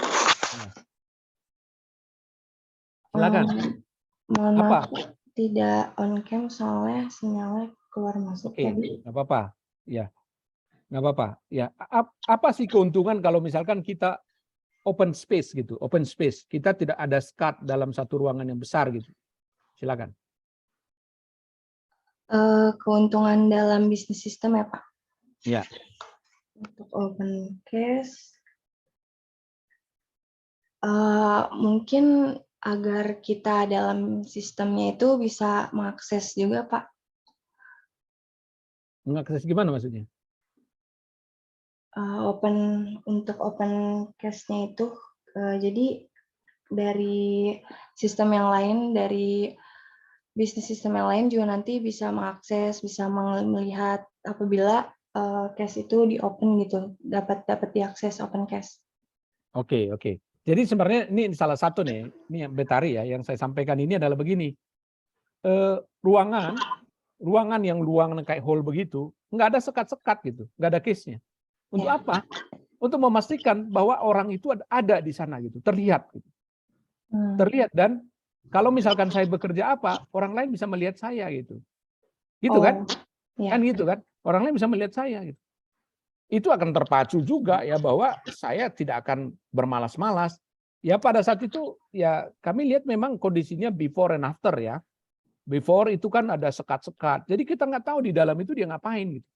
Silakan. Mohon Apa? maaf, tidak on cam soalnya sinyalnya keluar masuk Oke, tadi. nggak apa-apa. Ya, nggak apa-apa. Ya, apa sih keuntungan kalau misalkan kita open space gitu, open space. Kita tidak ada sekat dalam satu ruangan yang besar gitu. Silakan. Keuntungan dalam bisnis sistem ya, Pak? Ya. Untuk open case, mungkin agar kita dalam sistemnya itu bisa mengakses juga, Pak. Mengakses gimana maksudnya? Untuk open case-nya itu, jadi dari sistem yang lain, dari bisnis sistem yang lain juga nanti bisa mengakses, bisa melihat apabila case itu di open gitu, dapat diakses open case. Oke. Jadi sebenarnya ini salah satu nih, ini yang Betari ya, yang saya sampaikan ini adalah begini. Ruangan yang luang kayak hall begitu, nggak ada sekat-sekat gitu, nggak ada case-nya. Untuk apa? Untuk memastikan bahwa orang itu ada di sana gitu, terlihat. Gitu. Terlihat, dan kalau misalkan saya bekerja apa, orang lain bisa melihat saya gitu. Gitu kan? Ya. Kan gitu kan? Orang lain bisa melihat saya gitu. Itu akan terpacu juga ya bahwa saya tidak akan bermalas-malas. Ya pada saat itu ya kami lihat memang kondisinya before and after ya. Before itu kan ada sekat-sekat. Jadi kita nggak tahu di dalam itu dia ngapain gitu.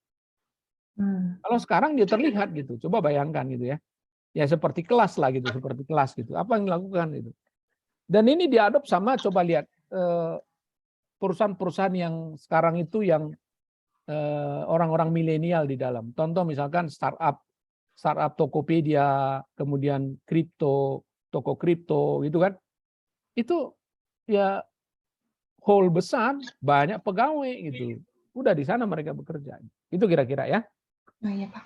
Kalau sekarang dia terlihat gitu. Coba bayangkan gitu ya. Ya seperti kelas lah gitu, seperti kelas gitu. Apa yang dilakukan gitu. Dan ini diadop sama, coba lihat, perusahaan-perusahaan yang sekarang itu yang orang-orang milenial di dalam. Contoh misalkan startup Tokopedia, kemudian toko kripto gitu kan. Itu ya hall besar, banyak pegawai gitu. Udah di sana mereka bekerja. Itu kira-kira ya. Oh iya Pak.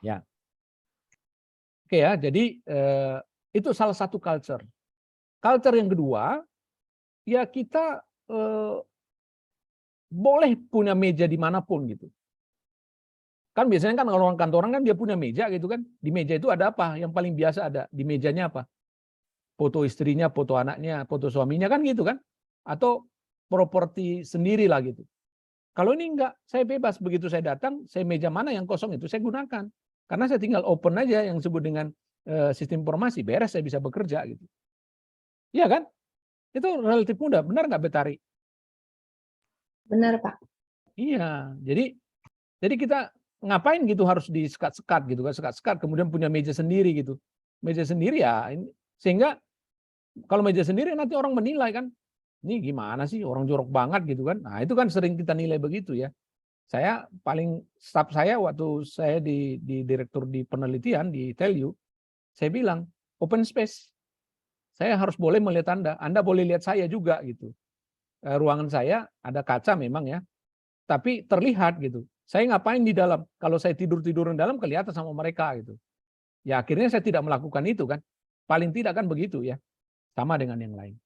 Ya. Oke ya, jadi itu salah satu culture. Culture yang kedua, ya kita boleh punya meja dimanapun gitu. Kan biasanya kan orang kantoran kan dia punya meja gitu kan. Di meja itu ada apa? Yang paling biasa ada di mejanya apa? Foto istrinya, foto anaknya, foto suaminya kan gitu kan? Atau properti sendiri lah gitu. Kalau ini enggak, saya bebas. Begitu saya datang, saya meja mana yang kosong itu saya gunakan. Karena saya tinggal open aja yang disebut dengan sistem informasi. Beres saya bisa bekerja gitu. Iya kan? Itu relatif mudah. Benar nggak Betari? Benar Pak. Iya. Jadi kita ngapain gitu harus disekat-sekat gitu kan, sekat-sekat kemudian punya meja sendiri gitu. Meja sendiri ya, sehingga kalau meja sendiri nanti orang menilai kan, ini gimana sih orang jorok banget gitu kan. Nah itu kan sering kita nilai begitu ya. Staff saya waktu saya di direktur di penelitian di Telyu, saya bilang open space. Saya harus boleh melihat Anda boleh lihat saya juga gitu. Ruangan saya ada kaca memang ya, tapi terlihat gitu. Saya ngapain di dalam? Kalau saya tidur-tiduran dalam kelihatan sama mereka gitu. Ya akhirnya saya tidak melakukan itu kan. Paling tidak kan begitu ya. Sama dengan yang lain.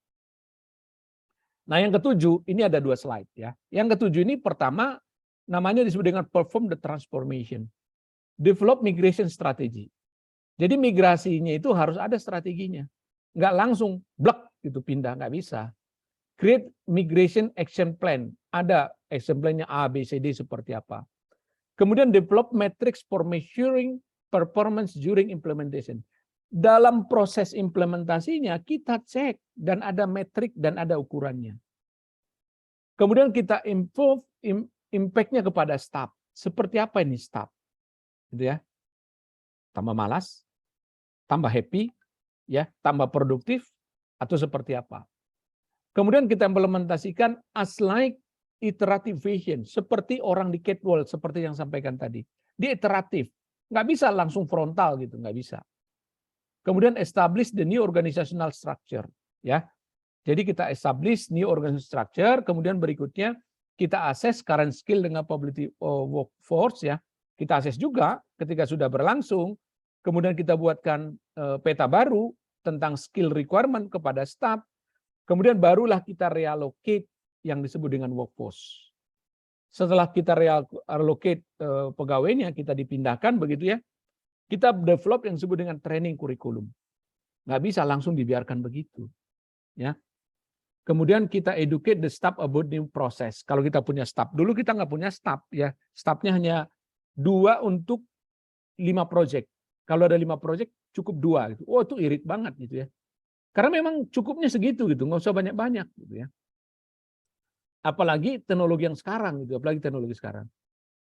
Nah yang ketujuh, ini ada 2 slide ya. Yang ketujuh ini pertama namanya disebut dengan perform the transformation. Develop migration strategy. Jadi migrasinya itu harus ada strateginya. Nggak langsung blek gitu pindah, nggak bisa. Create migration action plan. Ada action plan-nya A, B, C, D seperti apa. Kemudian develop metrics for measuring performance during implementation. Dalam proses implementasinya kita cek dan ada metrik dan ada ukurannya. Kemudian kita improve impact-nya kepada staff. Seperti apa ini staff? Gitu ya. Tambah malas, tambah happy, ya, tambah produktif atau seperti apa? Kemudian kita implementasikan as like iterative vision, seperti orang di catwalk, seperti yang sampaikan tadi. Dia iteratif, nggak bisa langsung frontal gitu, nggak bisa. Kemudian establish the new organizational structure, ya. Jadi kita establish new organizational structure, kemudian berikutnya kita assess current skill dengan capability workforce, ya. Kita assess juga ketika sudah berlangsung, kemudian kita buatkan peta baru tentang skill requirement kepada staff, kemudian barulah kita reallocate yang disebut dengan workforce. Setelah kita reallocate pegawainya, kita dipindahkan begitu ya, kita develop yang disebut dengan training kurikulum. Nggak bisa langsung dibiarkan begitu. Ya. Kemudian kita educate the staff about new process. Kalau kita punya staff, dulu kita nggak punya staff ya, staffnya hanya 2 untuk 5 project. Kalau ada 5 project cukup 2 gitu. Oh itu irit banget gitu ya. Karena memang cukupnya segitu gitu, nggak usah banyak-banyak gitu ya. Apalagi teknologi yang sekarang gitu, apalagi teknologi sekarang.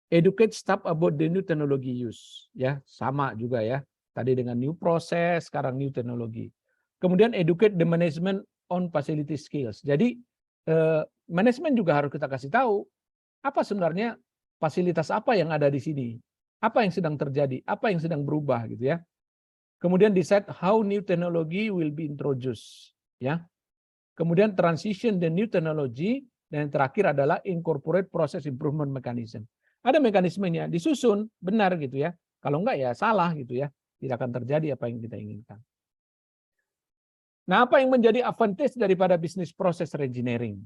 Educate staff about the new technology use, ya sama juga ya. Tadi dengan new process, sekarang new teknologi. Kemudian educate the management on facility skills. Jadi manajemen juga harus kita kasih tahu apa sebenarnya fasilitas apa yang ada di sini, apa yang sedang terjadi, apa yang sedang berubah gitu ya. Kemudian decide how new technology will be introduced, ya. Kemudian transition the new technology. Dan yang terakhir adalah incorporate process improvement mechanism. Ada mekanismenya, disusun, benar gitu ya. Kalau enggak ya salah gitu ya. Tidak akan terjadi apa yang kita inginkan. Nah, apa yang menjadi advantage daripada business process reengineering?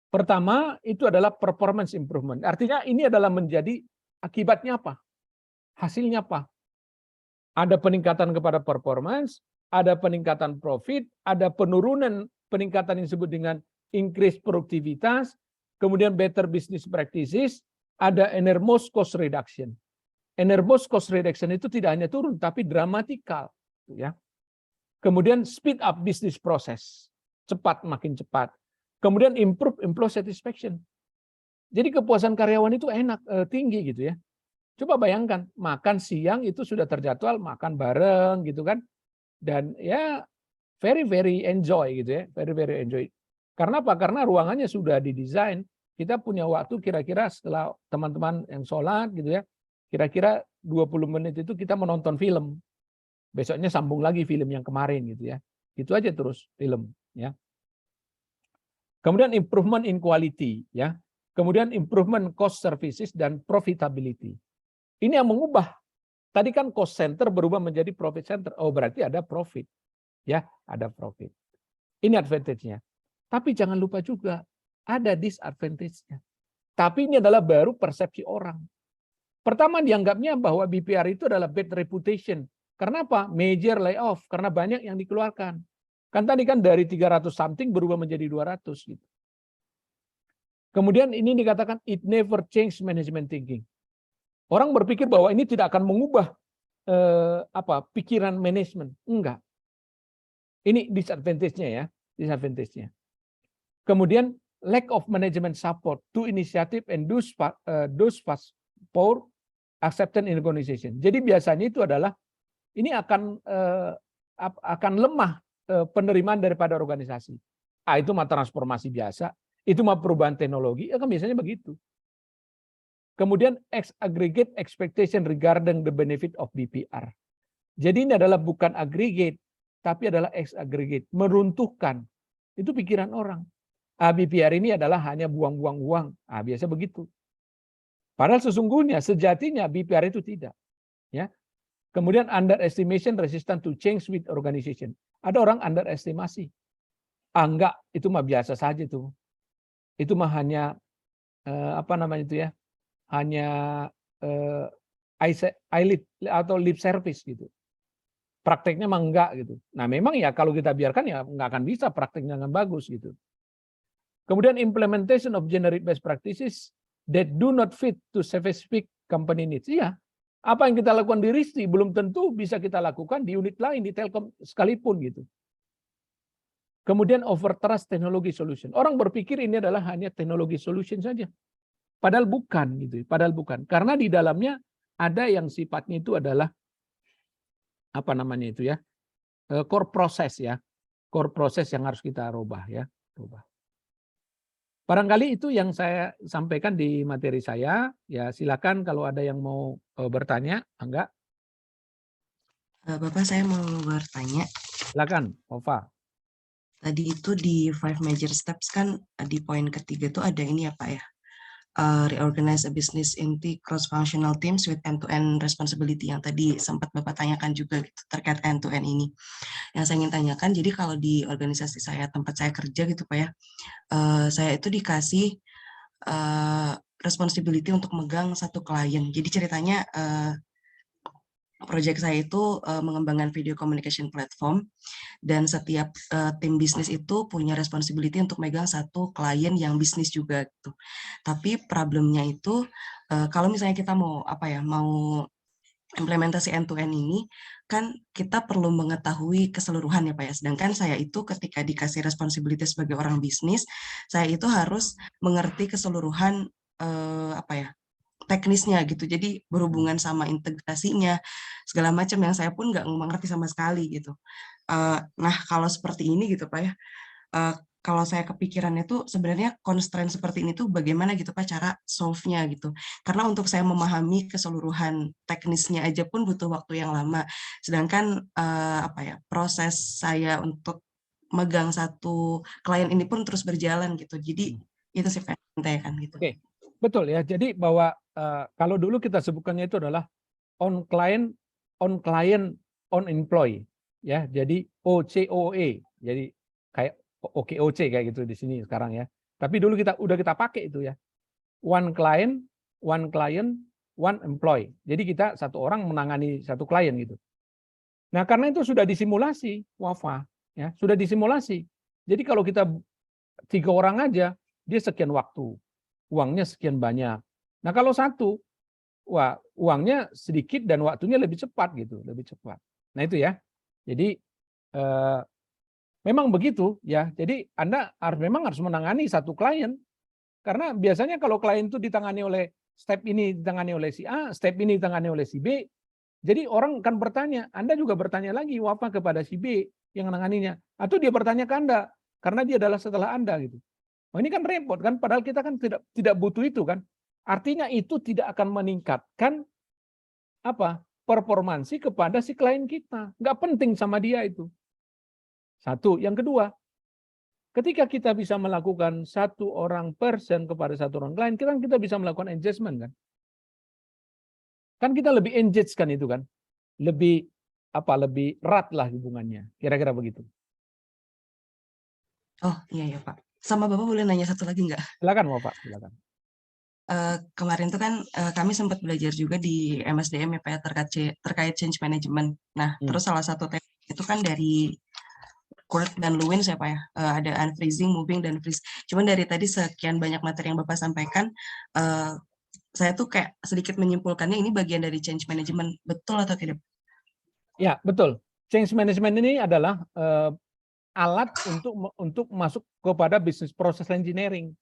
Pertama, itu adalah performance improvement. Artinya ini adalah menjadi akibatnya apa? Hasilnya apa? Ada peningkatan kepada performance, ada peningkatan profit, ada peningkatan yang disebut dengan increase produktivitas, kemudian better business practices, ada enormous cost reduction. Enormous cost reduction itu tidak hanya turun, tapi dramatikal. Ya. Kemudian speed up business process, cepat makin cepat. Kemudian improve employee satisfaction. Jadi kepuasan karyawan itu enak, tinggi gitu ya. Coba bayangkan, makan siang itu sudah terjadwal, makan bareng gitu kan. Dan ya very enjoy gitu ya, very enjoy. Karena apa? Karena ruangannya sudah didesain. Kita punya waktu kira-kira setelah teman-teman yang sholat gitu ya, kira-kira 20 menit itu kita menonton film. Besoknya sambung lagi film yang kemarin gitu ya. Itu aja terus film ya. Kemudian improvement in quality ya. Kemudian improvement cost services dan profitability. Ini yang mengubah. Tadi kan cost center berubah menjadi profit center. Oh, berarti ada profit. Ya, ada profit. Ini advantage-nya. Tapi jangan lupa juga ada disadvantage-nya. Tapi ini adalah baru persepsi orang. Pertama dianggapnya bahwa BPR itu adalah bad reputation. Karena apa? Major layoff, karena banyak yang dikeluarkan. Kan tadi kan dari 300 something berubah menjadi 200 gitu. Kemudian ini dikatakan it never change management thinking. Orang berpikir bahwa ini tidak akan mengubah pikiran manajemen. Enggak. Ini disadvantage-nya ya, disadvantage-nya. Kemudian lack of management support to initiative and those fast for acceptance in organization. Jadi biasanya itu adalah ini akan lemah penerimaan daripada organisasi. Itu mah transformasi biasa, itu mah perubahan teknologi, kan biasanya begitu. Kemudian aggregate expectation regarding the benefit of BPR. Jadi ini adalah bukan aggregate, tapi adalah aggregate, meruntuhkan. Itu pikiran orang. BPR ini adalah hanya buang-buang uang. Biasa begitu. Padahal sesungguhnya sejatinya BPR itu tidak. Ya. Kemudian underestimation resistant to change with organization. Ada orang underestimasi. Enggak, itu mah biasa saja tuh. Itu mah hanya hanya eyelid atau lip service gitu. Prakteknya mah enggak gitu. Nah, memang ya kalau kita biarkan ya enggak akan bisa prakteknya dengan bagus gitu. Kemudian implementation of generic best practices that do not fit to specific company needs. Iya, apa yang kita lakukan di RISTI belum tentu bisa kita lakukan di unit lain, di Telkom sekalipun gitu. Kemudian overtrust teknologi solution. Orang berpikir ini adalah hanya teknologi solution saja. Padahal bukan gitu, padahal bukan. Karena di dalamnya ada yang sifatnya itu adalah core process ya. Core process yang harus kita rubah ya, rubah. Barangkali itu yang saya sampaikan di materi saya. Ya silakan kalau ada yang mau bertanya, enggak? Bapak, saya mau bertanya. Silakan, Ova. Tadi itu di 5 major steps kan di poin ketiga tuh ada ini ya Pak ya. Reorganize a business into cross-functional teams with end-to-end responsibility yang tadi sempat Bapak tanyakan juga gitu, terkait end-to-end ini. Yang saya ingin tanyakan, jadi kalau di organisasi saya, tempat saya kerja gitu Pak ya, saya itu dikasih responsibility untuk megang satu klien. Jadi ceritanya proyek saya itu mengembangkan video communication platform, dan setiap tim bisnis itu punya responsibility untuk megang satu klien yang bisnis juga gitu. Tapi problemnya itu kalau misalnya kita mau implementasi end-to-end ini, kan kita perlu mengetahui keseluruhan ya Pak ya. Sedangkan saya itu ketika dikasih responsibility sebagai orang bisnis, saya itu harus mengerti keseluruhan teknisnya gitu. Jadi berhubungan sama integrasinya, segala macam yang saya pun nggak mengerti sama sekali gitu. Nah, kalau seperti ini gitu Pak ya, kalau saya kepikirannya tuh sebenarnya constraint seperti ini tuh bagaimana gitu Pak cara solve-nya gitu. Karena untuk saya memahami keseluruhan teknisnya aja pun butuh waktu yang lama. Sedangkan proses saya untuk megang satu klien ini pun terus berjalan gitu. Jadi itu sih Pak kan gitu. Oke. Betul ya. Jadi bahwa kalau dulu kita sebutkannya itu adalah on client, on employee ya. Jadi OCOE. Jadi kayak OKOC kayak gitu di sini sekarang ya. Tapi dulu kita pakai itu ya. One client, one employee. Jadi kita satu orang menangani satu klien gitu. Nah, karena itu sudah disimulasi, Wafa, ya, sudah disimulasi. Jadi kalau kita 3 orang aja, dia sekian waktu, uangnya sekian banyak. Nah, kalau satu, uangnya sedikit dan waktunya lebih cepat gitu, lebih cepat. Nah, itu ya. Jadi memang begitu ya. Jadi Anda memang harus menangani satu klien. Karena biasanya kalau klien itu ditangani oleh step ini ditangani oleh si A, step ini ditangani oleh si B. Jadi orang akan bertanya, Anda juga bertanya lagi Wafa kepada si B yang menanganinya. Atau dia bertanya ke Anda, karena dia adalah setelah Anda gitu. Oh, ini kan repot kan, padahal kita kan tidak butuh itu kan. Artinya itu tidak akan meningkatkan performansi kepada si klien kita. Nggak penting sama dia itu. Satu. Yang kedua, ketika kita bisa melakukan satu orang person kepada satu orang klien, kita bisa melakukan engagement kan. Kan kita lebih engage kan itu kan. Lebih erat lah hubungannya. Kira-kira begitu. Oh iya ya Pak. Sama Bapak boleh nanya satu lagi nggak? Silakan Bapak, silakan. Kemarin tuh kan kami sempat belajar juga di MSDM ya Pak ya, terkait change management. Nah, terus salah satu tema itu kan dari Kurt dan Lewin ya Pak ya, ada unfreezing, moving, dan freeze. Cuman dari tadi sekian banyak materi yang Bapak sampaikan, saya tuh kayak sedikit menyimpulkannya ini bagian dari change management, betul atau tidak? Ya, betul. Change management ini adalah alat untuk masuk kepada business process engineering.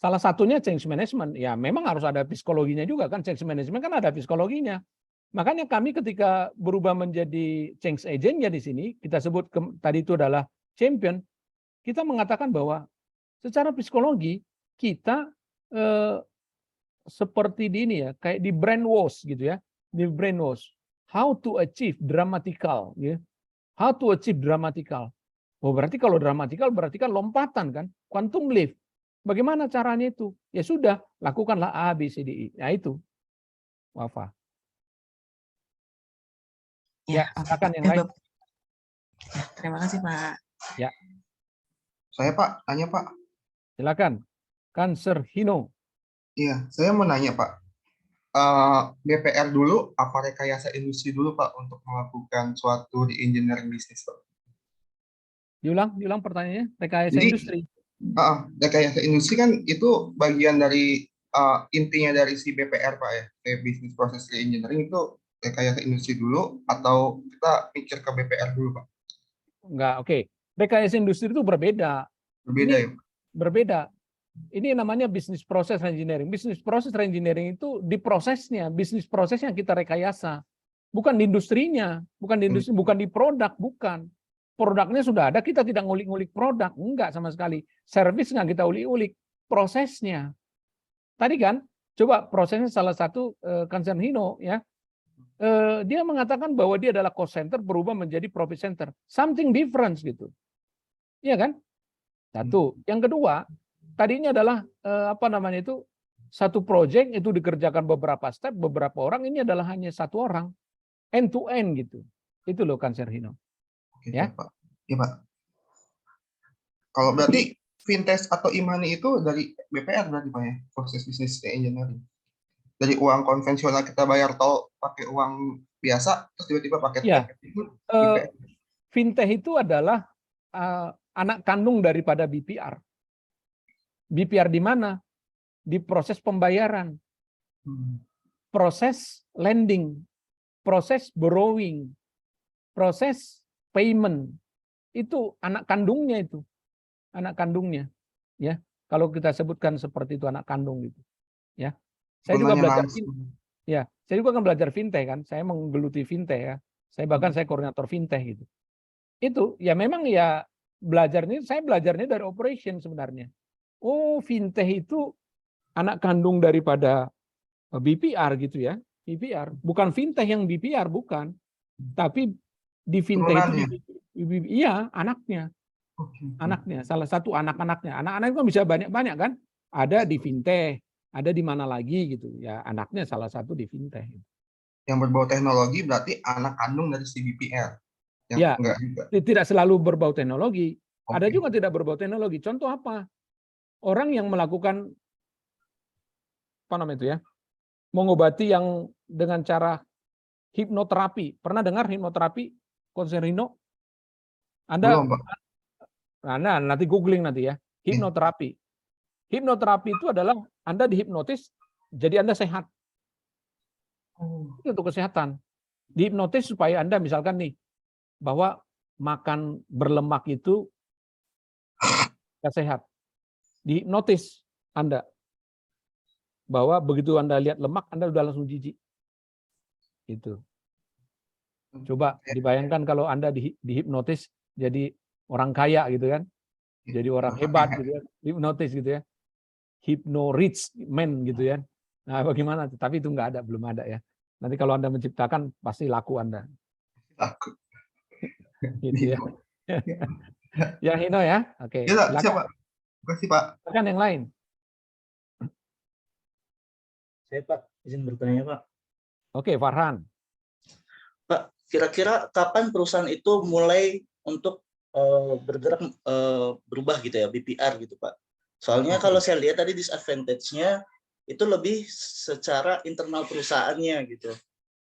Salah satunya change management. Ya, memang harus ada psikologinya juga kan. Change management kan ada psikologinya. Makanya kami ketika berubah menjadi change agent ya di sini, kita sebut tadi itu adalah champion, kita mengatakan bahwa secara psikologi kita seperti di ini ya, kayak di brainwash gitu ya, di brainwash. How to achieve dramatical, ya. How to achieve dramatical. Oh, berarti kalau dramatical berarti kan lompatan kan, quantum leap. Bagaimana caranya itu? Ya sudah, lakukanlah A, B, C, D, I. Nah itu, Wafa. Ya, silakan yang lain. Ya, terima kasih Pak. Ya. Saya Pak, tanya Pak. Silakan, Kanser Hino. Iya, saya mau nanya Pak. BPR dulu, apa rekayasa industri dulu Pak untuk melakukan suatu di engineering bisnis Pak? Diulang pertanyaannya, rekayasa industri. Rekayasa industri kan itu bagian dari intinya dari si BPR Pak ya, kayak business process engineering itu rekayasa industri dulu atau kita mikir ke BPR dulu Pak? Enggak, oke. Rekayasa industri itu berbeda. Berbeda ya? Berbeda. Ini namanya business process engineering. Business process engineering itu di prosesnya, bisnis proses yang kita rekayasa. Bukan di industrinya, bukan di industri, bukan di produk, bukan. Produknya sudah ada, kita tidak ngulik-ngulik produk, enggak sama sekali. Service nggak kita ulik-ulik, prosesnya. Tadi kan, coba prosesnya salah satu Kanser Hino ya. Dia mengatakan bahwa dia adalah cost center berubah menjadi profit center. Something different gitu. Iya kan? Satu. Yang kedua, tadinya adalah satu project itu dikerjakan beberapa step, beberapa orang, ini adalah hanya satu orang, end to end gitu. Itu loh Kanser Hino. Oke, ya Pak. Ya Pak. Kalau berarti fintech atau e-money itu dari BPR berarti Pak ya, proses bisnis engineering. Dari uang konvensional kita bayar tol pakai uang biasa, terus tiba-tiba pakai fintech itu adalah anak kandung daripada BPR. BPR di mana? Di proses pembayaran, proses lending, proses borrowing, proses payment. Itu anak kandungnya itu. Anak kandungnya. Ya, kalau kita sebutkan seperti itu anak kandung gitu. Ya. Saya juga belajar ya, saya juga kan belajar fintech kan. Saya menggeluti fintech ya. Saya koordinator fintech gitu. Itu ya memang ya saya belajarnya dari operation sebenarnya. Oh, fintech itu anak kandung daripada BPR gitu ya. BPR, bukan fintech yang BPR bukan. Tapi di fintech itu iya, anaknya. Anaknya, salah satu anak-anaknya. Anak-anak itu bisa banyak-banyak kan? Ada di fintech, ada di mana lagi gitu. Ya, anaknya salah satu di fintech. Yang berbau teknologi berarti anak kandung dari si BPR. Ya, tidak selalu berbau teknologi. Ada juga tidak berbau teknologi. Contoh apa? Orang yang melakukan mengobati yang dengan cara hipnoterapi. Pernah dengar hipnoterapi, Kanser Hino? Anda nanti googling nanti ya, hipnoterapi. Hipnoterapi itu adalah Anda dihipnotis, jadi Anda sehat. Itu untuk kesehatan. Dihipnotis supaya Anda misalkan nih, bahwa makan berlemak itu tidak sehat. Dihipnotis Anda. Bahwa begitu Anda lihat lemak, Anda udah langsung jijik. Itu. Coba dibayangkan kalau Anda dihipnotis jadi orang kaya gitu kan. jadi orang hebat gitu ya, hipnotis gitu ya, hypno rich man gitu ya. Nah, bagaimana? Tapi itu nggak ada, belum ada ya. Nanti kalau Anda menciptakan pasti laku Anda. Aku. Gitu ya. Yang Hino ya. Oke. Ya, Silakan. siapa? Terima kasih, Pak. Silakan yang lain. Saya Pak, izin bertanya Pak. Oke, Farhan. Pak, kira-kira kapan perusahaan itu mulai untuk bergerak berubah gitu ya, BPR gitu Pak? Soalnya kalau saya lihat tadi disadvantage-nya itu lebih secara internal perusahaannya gitu.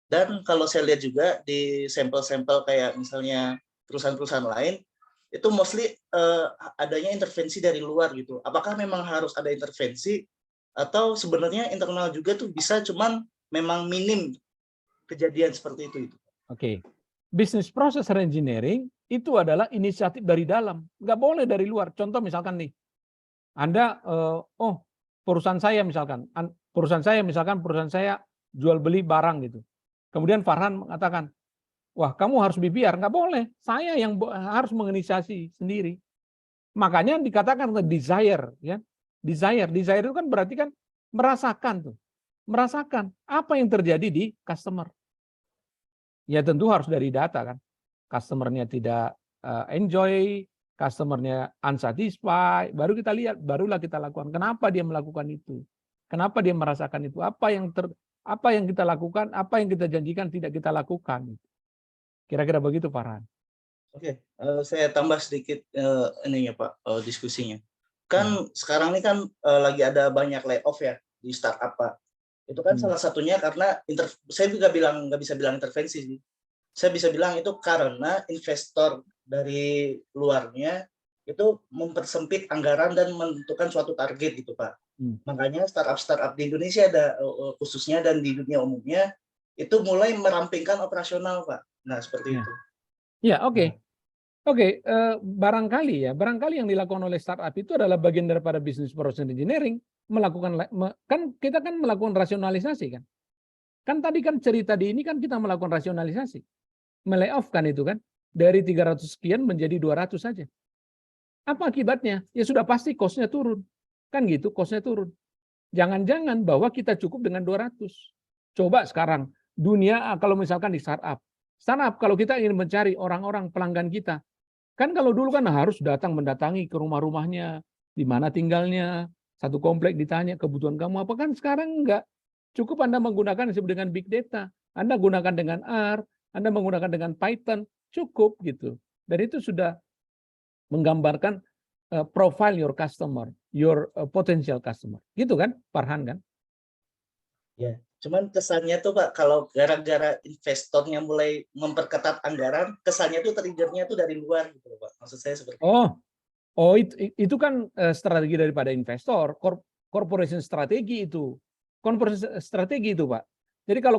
Dan kalau saya lihat juga di sampel-sampel kayak misalnya perusahaan-perusahaan lain, itu mostly adanya intervensi dari luar gitu. Apakah memang harus ada intervensi atau sebenarnya internal juga tuh bisa, cuman memang minim kejadian seperti itu? Oke. Business process reengineering itu adalah inisiatif dari dalam, nggak boleh dari luar. Contoh misalkan nih, Anda, perusahaan saya misalkan jual beli barang gitu. Kemudian Farhan mengatakan, wah kamu harus BPR, nggak boleh. Saya yang harus menginisiasi sendiri. Makanya dikatakan desire, ya. Desire itu kan berarti kan merasakan tuh, merasakan apa yang terjadi di customer. Ya tentu harus dari data kan. Customernya tidak enjoy, customernya unsatisfied, barulah kita lakukan. Kenapa dia melakukan itu? Kenapa dia merasakan itu? Apa yang kita lakukan, apa yang kita janjikan tidak kita lakukan? Kira-kira begitu, Farhan. Oke, saya tambah sedikit ininya Pak, diskusinya. Kan sekarang ini kan lagi ada banyak layoff ya di startup Pak. Itu kan salah satunya karena saya juga nggak bisa bilang intervensi sih. Saya bisa bilang itu karena investor dari luarnya itu mempersempit anggaran dan menentukan suatu target gitu Pak. Makanya startup di Indonesia ada khususnya dan di dunia umumnya itu mulai merampingkan operasional Pak. Nah seperti itu. Ya, oke. Barangkali yang dilakukan oleh startup itu adalah bagian daripada business process engineering, kita kan melakukan rasionalisasi kan. Kan tadi kan cerita di ini kan kita melakukan rasionalisasi. Melayoff kan itu kan, dari 300 sekian menjadi 200 saja. Apa akibatnya? Ya sudah pasti cost-nya turun. Kan gitu, cost-nya turun. Jangan-jangan bahwa kita cukup dengan 200. Coba sekarang, dunia kalau misalkan di startup kalau kita ingin mencari orang-orang pelanggan kita, kan kalau dulu kan harus mendatangi ke rumah-rumahnya, di mana tinggalnya, satu komplek ditanya kebutuhan kamu apa, kan sekarang enggak. Cukup Anda menggunakan yang disebut dengan big data. Anda gunakan dengan R, Anda menggunakan dengan Python, cukup gitu. Dan itu sudah menggambarkan profile your customer, your potential customer. Gitu kan, Farhan kan? Ya, cuman kesannya tuh Pak, kalau gara-gara investornya mulai memperketat anggaran, kesannya tuh triggernya tuh dari luar gitu Pak. Maksud saya seperti itu. Itu kan strategi daripada investor, corporation strategi itu. Corporation strategi itu, Pak. Jadi kalau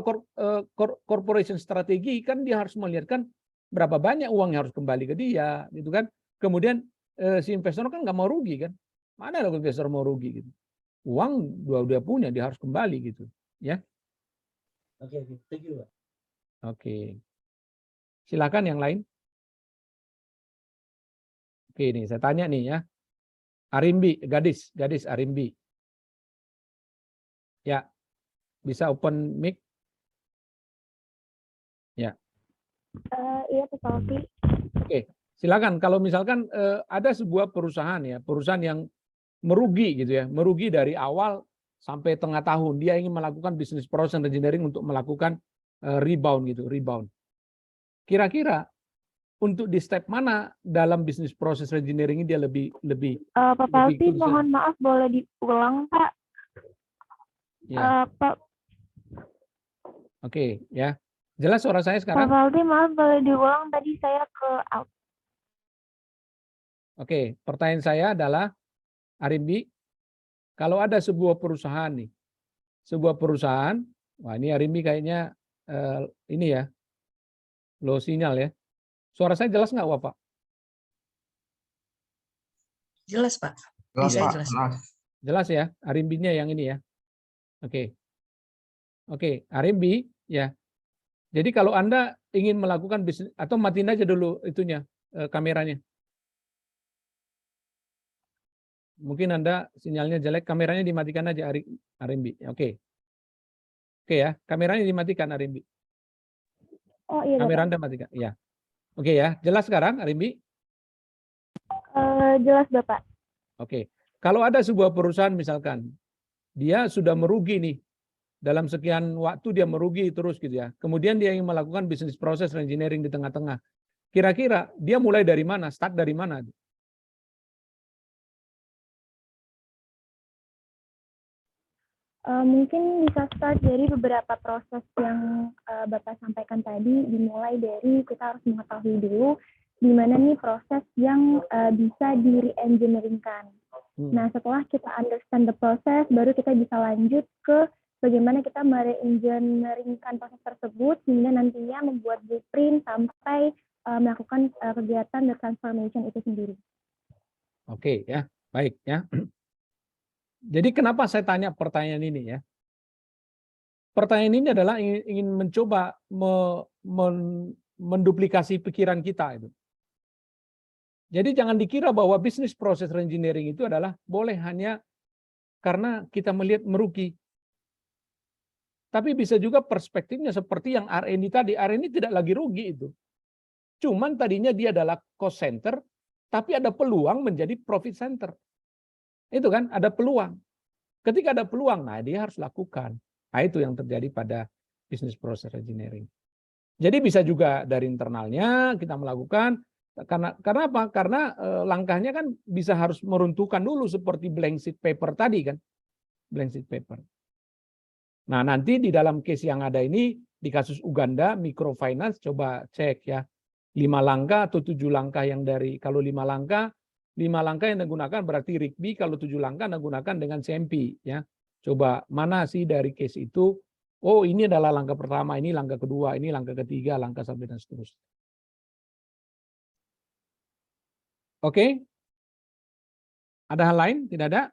corporation strategi kan dia harus melihatkan berapa banyak uang yang harus kembali ke dia, gitu kan. Kemudian si investor kan nggak mau rugi kan. Mana ada investor mau rugi gitu. Uang dia punya, dia harus kembali gitu. Ya. Oke, thank you Pak. Oke. Silakan yang lain. Oke, nih saya tanya nih ya. Arimbi, gadis Arimbi. Ya. Bisa open mic? Ya. Iya, Pak Alfi. Oke, silakan. Kalau misalkan ada sebuah perusahaan yang merugi gitu ya, merugi dari awal sampai tengah tahun, dia ingin melakukan business process engineering untuk melakukan rebound. Kira-kira untuk di step mana dalam business process engineering ini dia lebih Pak Alfi, mohon maaf boleh diulang Pak. Ya. Oke, ya. Jelas suara saya sekarang? Pak Alfi, maaf boleh diulang, tadi saya ke out. Oke, pertanyaan saya adalah, Arimbi, kalau ada sebuah perusahaan, wah ini Arimbi kayaknya ini ya, low sinyal ya. Suara saya jelas nggak, Pak? Jelas, Pak. Jelas. Jelas ya, Arimbinya yang ini ya. Oke, Arimbi ya. Jadi kalau Anda ingin melakukan bisnis, atau matiin aja dulu itunya, kameranya. Mungkin Anda sinyalnya jelek, kameranya dimatikan aja Arimbi. Oke. Oke ya, kameranya dimatikan Arimbi. Oh iya Kamera Bapak. Anda matikan. Iya. Oke ya, jelas sekarang Arimbi? Jelas Bapak. Oke. Kalau ada sebuah perusahaan misalkan dia sudah merugi nih, dalam sekian waktu dia merugi terus gitu ya. Kemudian dia ingin melakukan bisnis proses engineering di tengah-tengah. Kira-kira dia mulai dari mana? Start dari mana? Mungkin bisa start dari beberapa proses yang Bapak sampaikan tadi, dimulai dari kita harus mengetahui dulu di mana nih proses yang bisa di-re-engineeringkan. Nah, setelah kita understand the process, baru kita bisa lanjut ke bagaimana kita mere-engineeringkan proses tersebut, hingga nantinya membuat blueprint sampai melakukan kegiatan the transformation itu sendiri. Oke ya, baik ya. Jadi kenapa saya tanya pertanyaan ini ya? Pertanyaan ini adalah ingin mencoba menduplikasi pikiran kita itu. Jadi jangan dikira bahwa bisnis proses engineering itu adalah boleh hanya karena kita melihat merugi. Tapi bisa juga perspektifnya seperti yang R&D tadi. R&D tidak lagi rugi itu. Cuman tadinya dia adalah cost center, tapi ada peluang menjadi profit center. Itu kan, ada peluang. Ketika ada peluang, nah dia harus lakukan. Nah itu yang terjadi pada bisnis proses engineering. Jadi bisa juga dari internalnya kita melakukan, karena apa? Karena langkahnya kan bisa harus meruntuhkan dulu seperti blank sheet paper tadi kan. Blank sheet paper. Nah nanti di dalam case yang ada ini, di kasus Uganda, microfinance, coba cek ya. 5 langkah atau 7 langkah yang dari, kalau 5 langkah yang digunakan berarti RIGBI, kalau 7 langkah digunakan dengan CMP ya. Coba mana sih dari case itu, oh ini adalah langkah pertama, ini langkah kedua, ini langkah ketiga, langkah sampai dan seterusnya. Oke? Ada hal lain? Tidak ada?